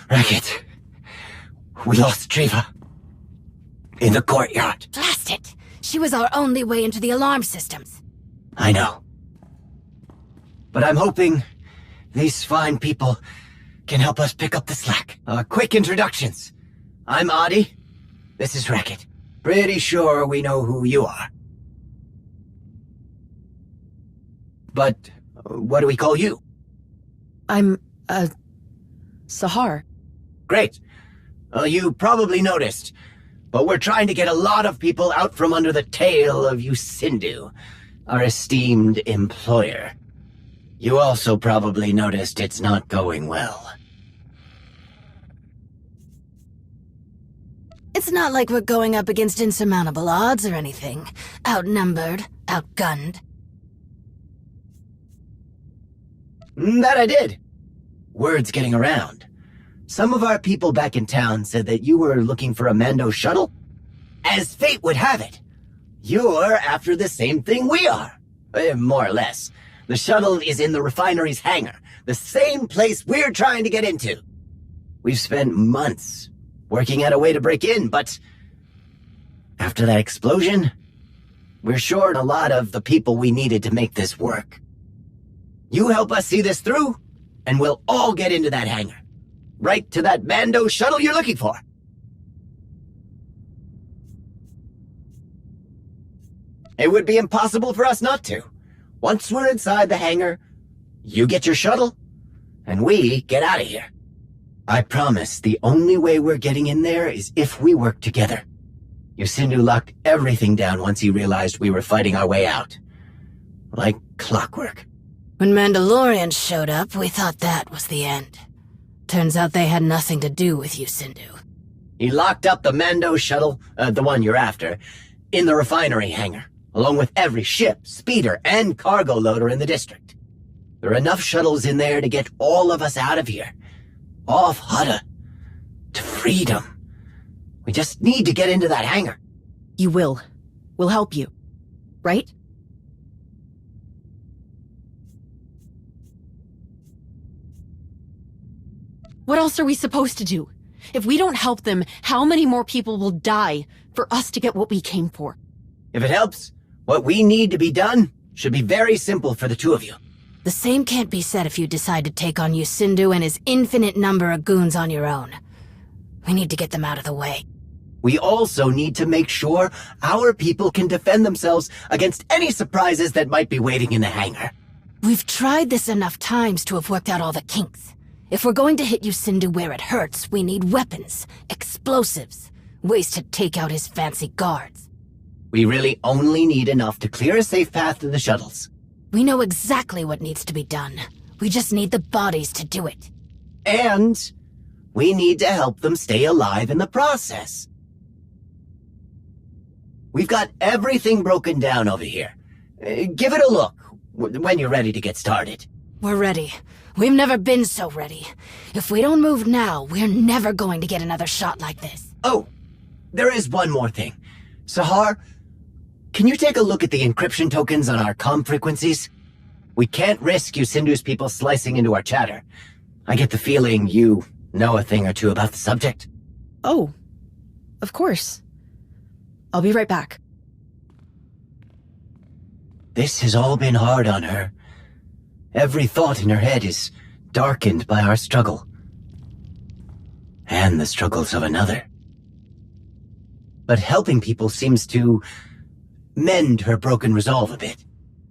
Racket. We lost Triva. In the courtyard. Blast it! She was our only way into the alarm systems. I know. But I'm hoping these fine people can help us pick up the slack. Quick introductions. I'm Adi. This is Racket. Pretty sure we know who you are. But what do we call you? I'm, Sahar. Great. You probably noticed, but we're trying to get a lot of people out from under the tail of Yusindu, our esteemed employer. You also probably noticed it's not going well. It's not like we're going up against insurmountable odds or anything. Outnumbered, outgunned. That I did. Word's getting around. Some of our people back in town said that you were looking for a Mando shuttle. As fate would have it, you're after the same thing we are. More or less. The shuttle is in the refinery's hangar, the same place we're trying to get into. We've spent months working out a way to break in, but after that explosion, we're short a lot of the people we needed to make this work. You help us see this through, and we'll all get into that hangar. Right to that Mando shuttle you're looking for. It would be impossible for us not to. Once we're inside the hangar, you get your shuttle, and we get out of here. I promise the only way we're getting in there is if we work together. Yusindu locked everything down once he realized we were fighting our way out. Like clockwork. When Mandalorians showed up, we thought that was the end. Turns out they had nothing to do with Yusindu. He locked up the Mando shuttle, the one you're after, in the refinery hangar, along with every ship, speeder, and cargo loader in the district. There are enough shuttles in there to get all of us out of here. Off Hutta. To freedom. We just need to get into that hangar. You will. We'll help you. Right? What else are we supposed to do? If we don't help them, how many more people will die for us to get what we came for? If it helps, what we need to be done should be very simple for the two of you. The same can't be said if you decide to take on Yusindu and his infinite number of goons on your own. We need to get them out of the way. We also need to make sure our people can defend themselves against any surprises that might be waiting in the hangar. We've tried this enough times to have worked out all the kinks. If we're going to hit Yusindu where it hurts, we need weapons, explosives. Ways to take out his fancy guards. We really only need enough to clear a safe path to the shuttles. We know exactly what needs to be done. We just need the bodies to do it. And we need to help them stay alive in the process. We've got everything broken down over here. Give it a look when you're ready to get started. We're ready. We've never been so ready. If we don't move now, we're never going to get another shot like this. Oh, there is one more thing. Sahar, can you take a look at the encryption tokens on our comm frequencies? We can't risk Yusindu's people slicing into our chatter. I get the feeling you know a thing or two about the subject. Oh, of course. I'll be right back. This has all been hard on her. Every thought in her head is darkened by our struggle. And the struggles of another. But helping people seems to mend her broken resolve a bit.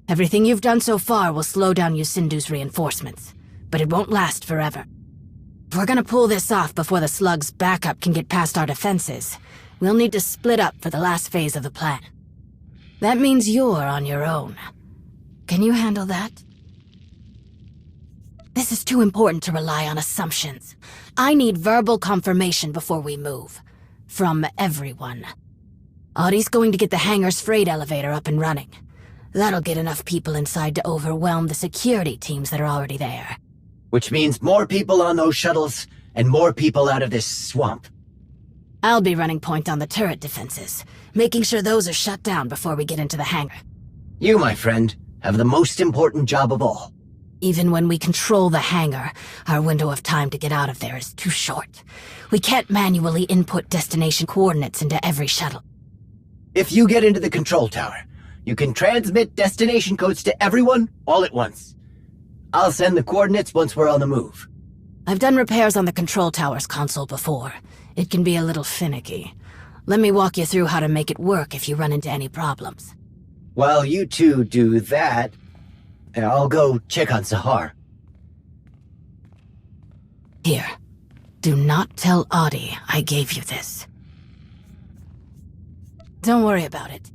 Everything you've done so far will slow down Yusindu's reinforcements, but it won't last forever. If we're gonna pull this off before the slug's backup can get past our defenses, we'll need to split up for the last phase of the plan. That means you're on your own. Can you handle that? This is too important to rely on assumptions. I need verbal confirmation before we move. From everyone. Audie's going to get the hangar's freight elevator up and running. That'll get enough people inside to overwhelm the security teams that are already there. Which means more people on those shuttles, and more people out of this swamp. I'll be running point on the turret defenses, making sure those are shut down before we get into the hangar. You, my friend, have the most important job of all. Even when we control the hangar, our window of time to get out of there is too short. We can't manually input destination coordinates into every shuttle. If you get into the control tower, you can transmit destination codes to everyone all at once. I'll send the coordinates once we're on the move. I've done repairs on the control tower's console before. It can be a little finicky. Let me walk you through how to make it work if you run into any problems. While you two do that, I'll go check on Sahar. Here. Do not tell Audie I gave you this. Don't worry about it.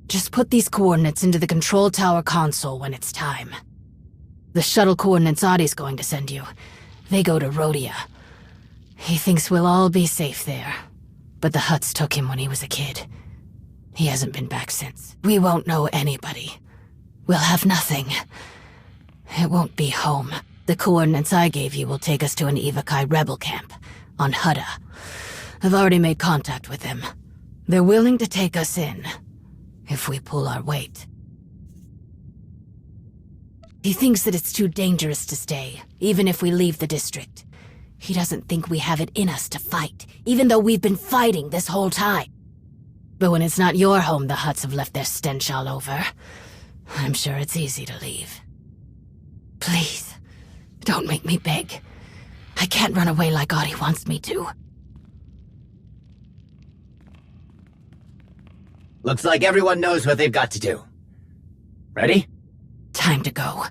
Just put these coordinates into the control tower console when it's time. The shuttle coordinates Audie's going to send you, they go to Rhodia. He thinks we'll all be safe there, but the Hutts took him when he was a kid. He hasn't been back since. We won't know anybody. We'll have nothing. It won't be home. The coordinates I gave you will take us to an Evakai rebel camp on Hutta. I've already made contact with them. They're willing to take us in, if we pull our weight. He thinks that it's too dangerous to stay, even if we leave the district. He doesn't think we have it in us to fight, even though we've been fighting this whole time. But when it's not your home the Hutts have left their stench all over, I'm sure it's easy to leave. Please, don't make me beg. I can't run away like Audie wants me to. Looks like everyone knows what they've got to do. Ready? Time to go.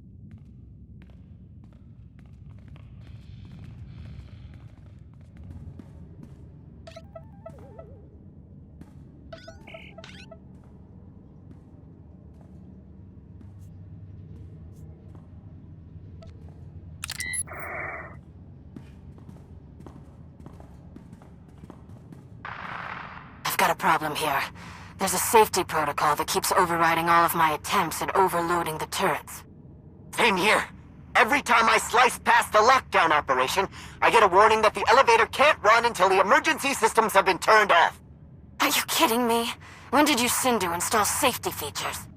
I've got a problem here. There's a safety protocol that keeps overriding all of my attempts at overloading the turrets. Same here. Every time I slice past the lockdown operation, I get a warning that the elevator can't run until the emergency systems have been turned off. Are you kidding me? When did Yusindu install safety features?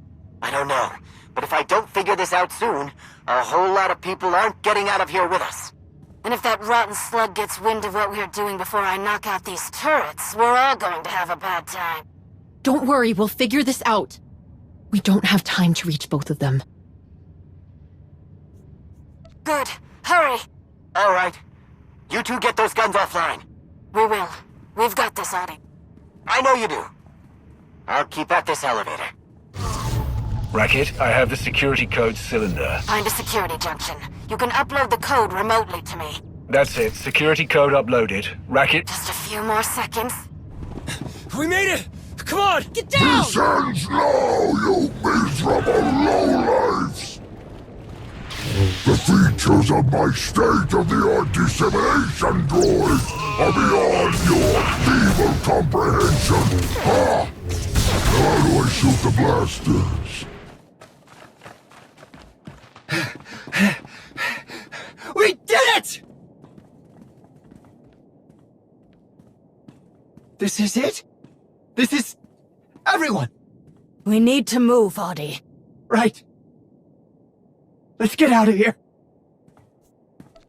I don't know, but if I don't figure this out soon, a whole lot of people aren't getting out of here with us. And if that rotten slug gets wind of what we're doing before I knock out these turrets, we're all going to have a bad time. Don't worry, we'll figure this out. We don't have time to reach both of them. Good. Hurry! All right. You two get those guns offline. We will. We've got this, Audie. I know you do. I'll keep at this elevator. Racket, I have the security code cylinder. Find a security junction. You can upload the code remotely to me. That's it. Security code uploaded. Racket. Just a few more seconds. We made it! Come on! Get down! This ends now, you miserable lowlifes! The features of my state-of-the-art dissemination droid are beyond your feeble comprehension! Ha! How do I shoot the blasters? We did it! This is it? This is... everyone! We need to move, Audie. Right. Let's get out of here.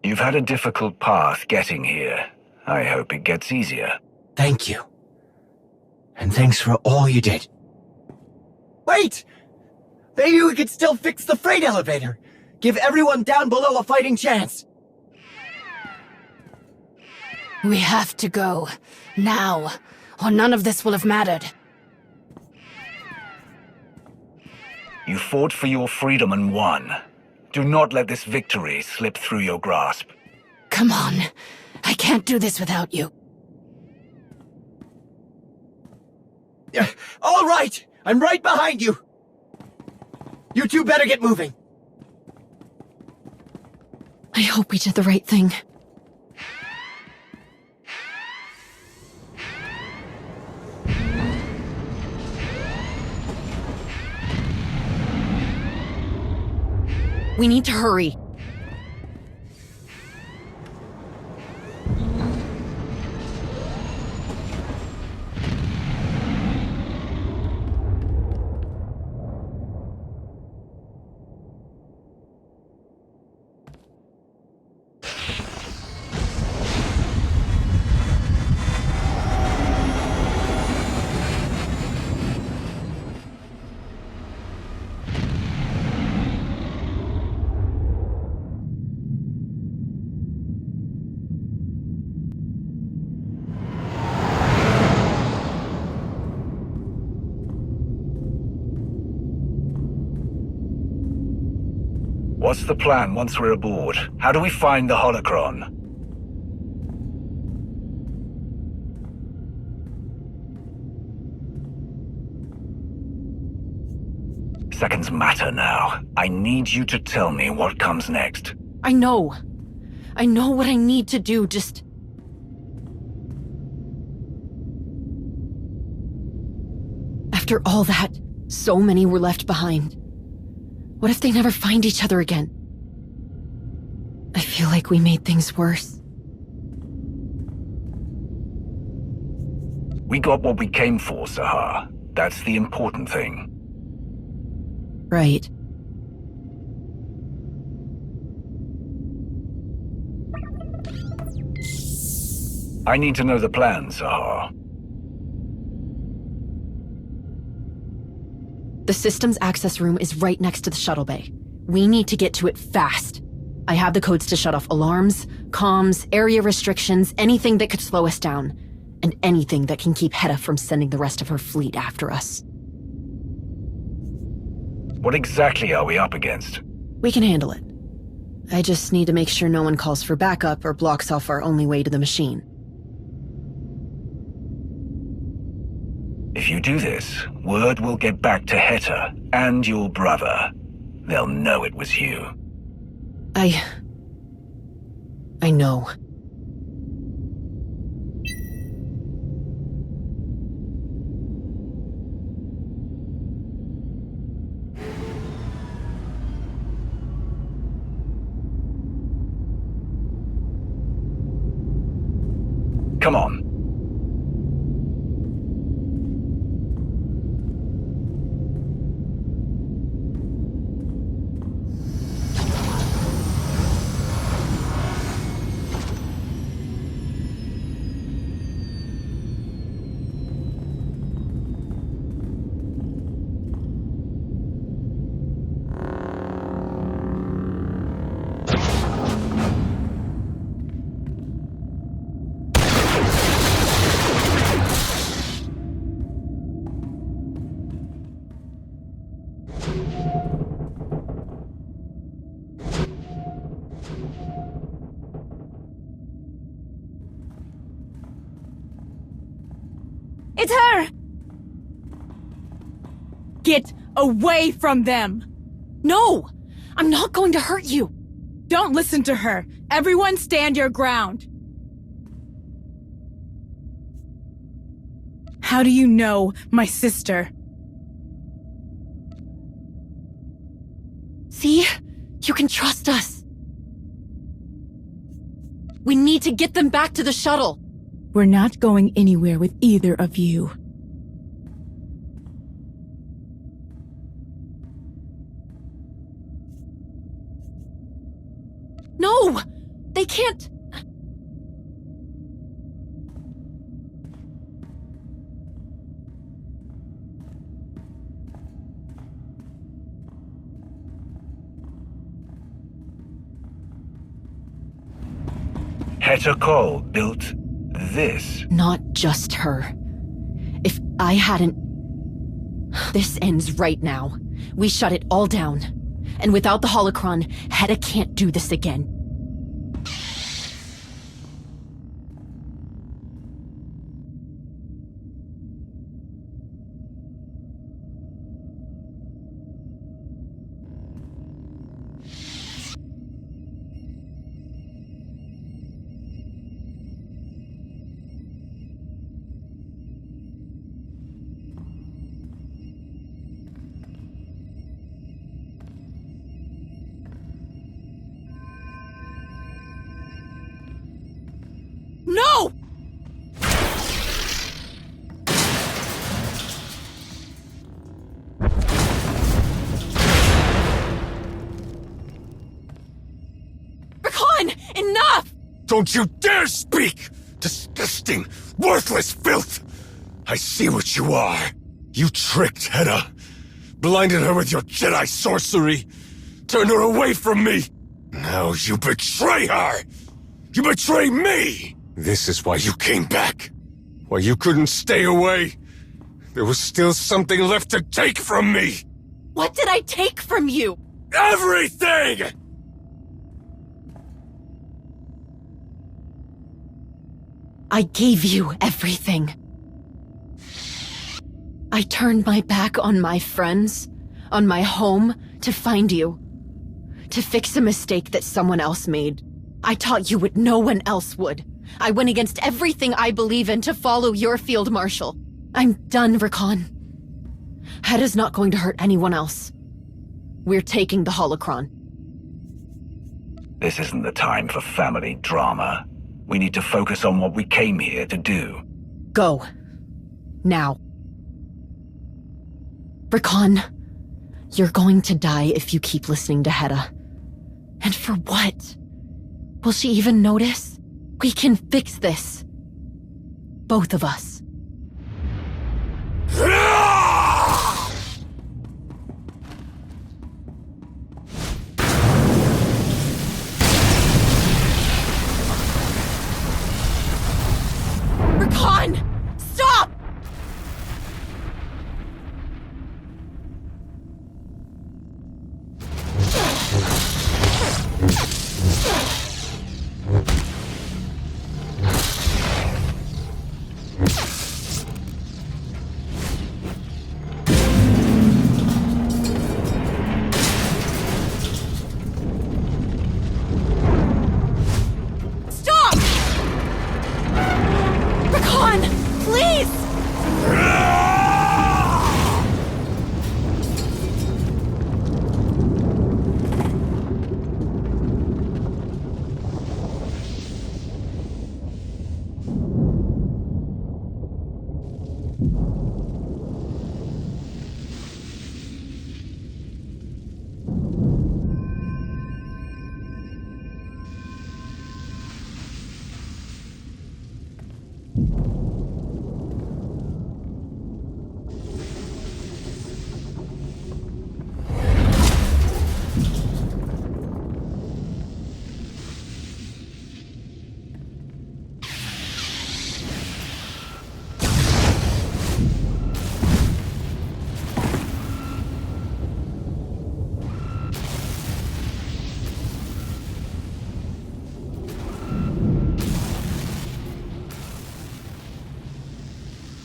You've had a difficult path getting here. I hope it gets easier. Thank you. And thanks for all you did. Wait! Maybe we could still fix the freight elevator. Give everyone down below a fighting chance. We have to go. Now. Or none of this will have mattered. You fought for your freedom and won. Do not let this victory slip through your grasp. Come on. I can't do this without you. All right! I'm right behind you! You two better get moving. I hope we did the right thing. We need to hurry. What's the plan once we're aboard? How do we find the holocron? Seconds matter now. I need you to tell me what comes next. I know. I know what I need to do, just... After all that, so many were left behind. What if they never find each other again? I feel like we made things worse. We got what we came for, Sahar. That's the important thing. Right. I need to know the plan, Sahar. The systems access room is right next to the shuttle bay. We need to get to it fast. I have the codes to shut off alarms, comms, area restrictions, anything that could slow us down. And anything that can keep Hedda from sending the rest of her fleet after us. What exactly are we up against? We can handle it. I just need to make sure no one calls for backup or blocks off our only way to the machine. If you do this, word will get back to Heta and your brother. They'll know it was you. I know. Come on. It's her! Get away from them! No! I'm not going to hurt you! Don't listen to her. Everyone stand your ground. How do you know my sister? See? You can trust us. We need to get them back to the shuttle. We're not going anywhere with either of you. No! They can't... Heta Cole built this. Not just her. If I hadn't... This ends right now. We shut it all down. And without the holocron, Heta can't do this again. No! Rakan! Enough! Don't you dare speak! Disgusting, worthless filth! I see what you are. You tricked Heta. Blinded her with your Jedi sorcery. Turned her away from me. Now you betray her! You betray me! This is why you came back. Why you couldn't stay away. There was still something left to take from me. What did I take from you? Everything! I gave you everything. I turned my back on my friends, on my home, to find you. To fix a mistake that someone else made. I taught you what no one else would. I went against everything I believe in to follow your field marshal. I'm done, Rakan. Heta's not going to hurt anyone else. We're taking the holocron. This isn't the time for family drama. We need to focus on what we came here to do. Go. Now. Rakan, you're going to die if you keep listening to Heta. And for what? Will she even notice? We can fix this. Both of us. Rakan! Stop!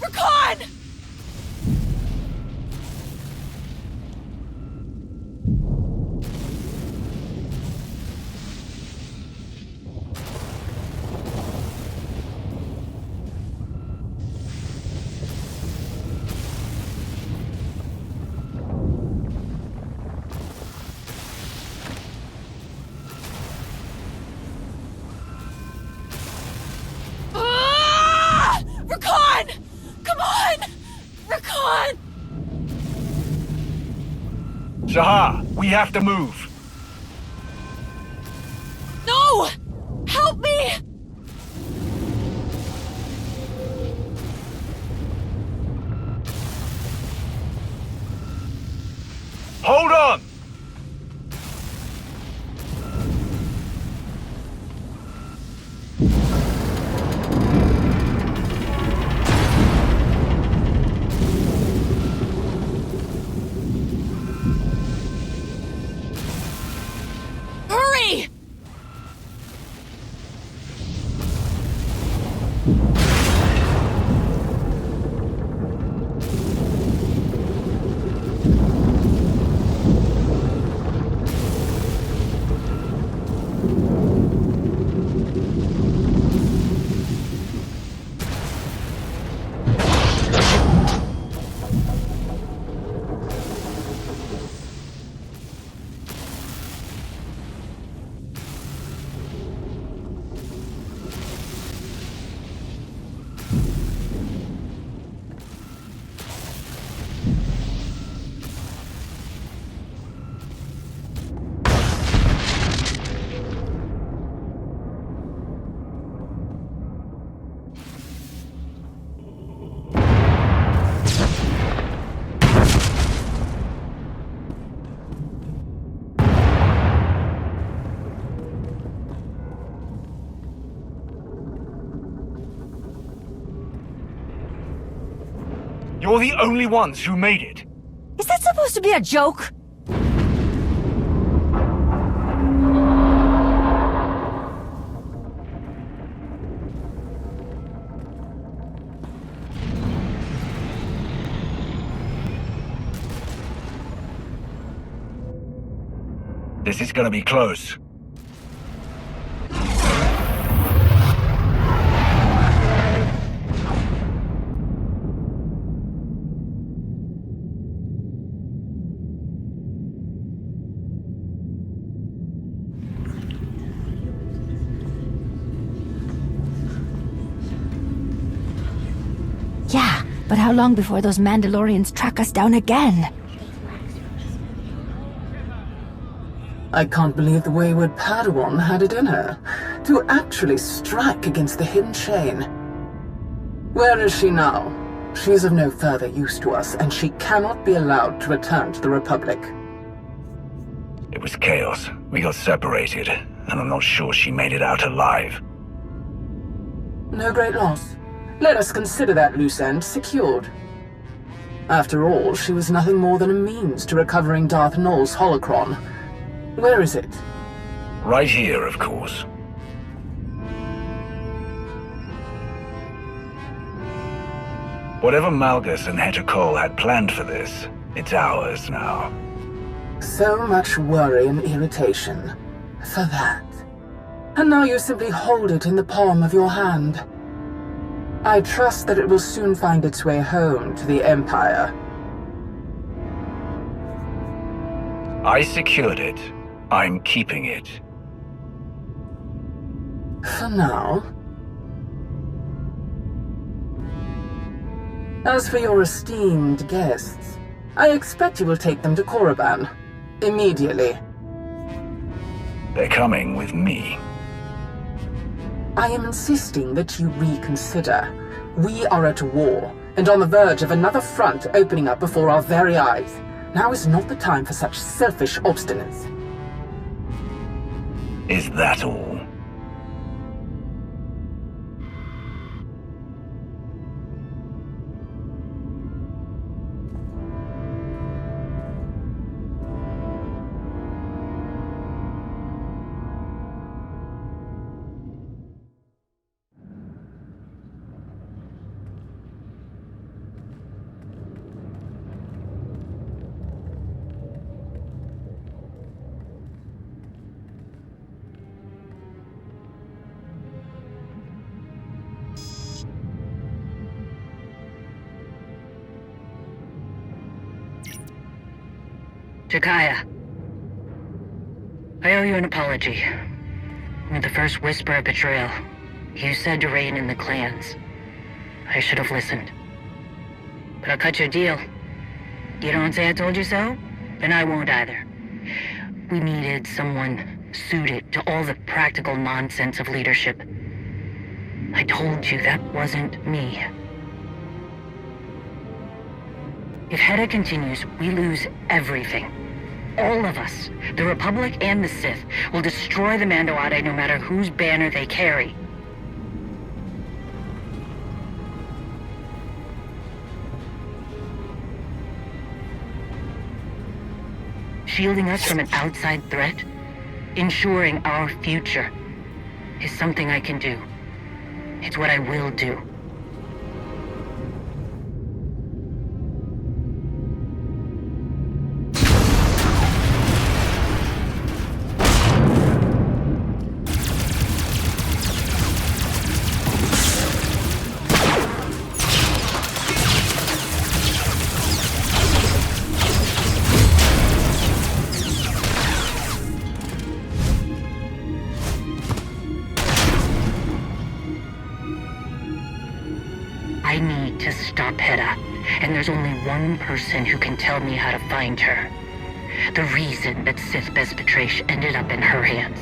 Rakan! Rikon! Rikon! Come on! Rikon! Zaha, we have to move. No! Help me! Hold on! Hurry! You're the only ones who made it. Is that supposed to be a joke? This is gonna be close. Yeah, but how long before those Mandalorians track us down again? I can't believe the wayward Padawan had it in her to actually strike against the hidden chain. Where is she now? She is of no further use to us, and she cannot be allowed to return to the Republic. It was chaos. We got separated, and I'm not sure she made it out alive. No great loss. Let us consider that loose end secured. After all, she was nothing more than a means to recovering Darth Nul's holocron. Where is it? Right here, of course. Whatever Malgus and Heta Kol had planned for this, it's ours now. So much worry and irritation. For that. And now you simply hold it in the palm of your hand. I trust that it will soon find its way home to the Empire. I secured it. I'm keeping it. For now. As for your esteemed guests, I expect you will take them to Korriban. Immediately. They're coming with me. I am insisting that you reconsider. We are at war, and on the verge of another front opening up before our very eyes. Now is not the time for such selfish obstinance. Is that all? Jakaya. I owe you an apology. With the first whisper of betrayal, you said to rein in the clans. I should have listened. But I'll cut you a deal. You don't say I told you so? Then I won't either. We needed someone suited to all the practical nonsense of leadership. I told you that wasn't me. If Hedda continues, we lose everything. All of us, the Republic and the Sith, will destroy the Mandoade no matter whose banner they carry. Shielding us from an outside threat, ensuring our future, is something I can do. It's what I will do. I need to stop Hedda, and there's only one person who can tell me how to find her. The reason that Sith Betrash ended up in her hands.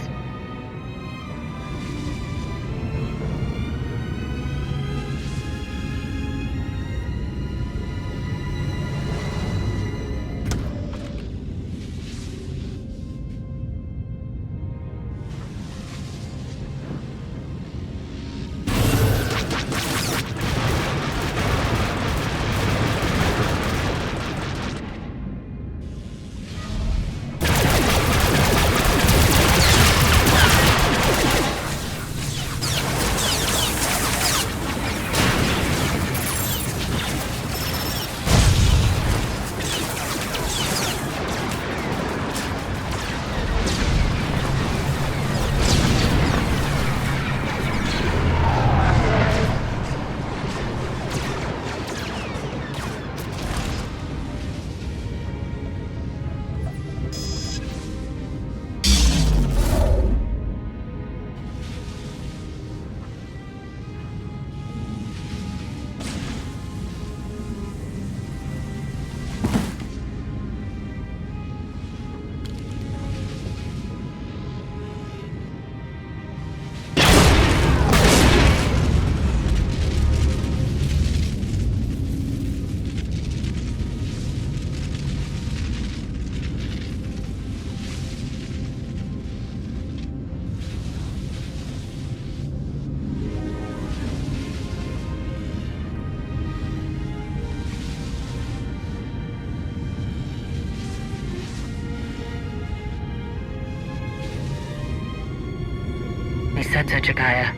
Jakaya.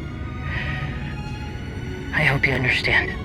I hope you understand.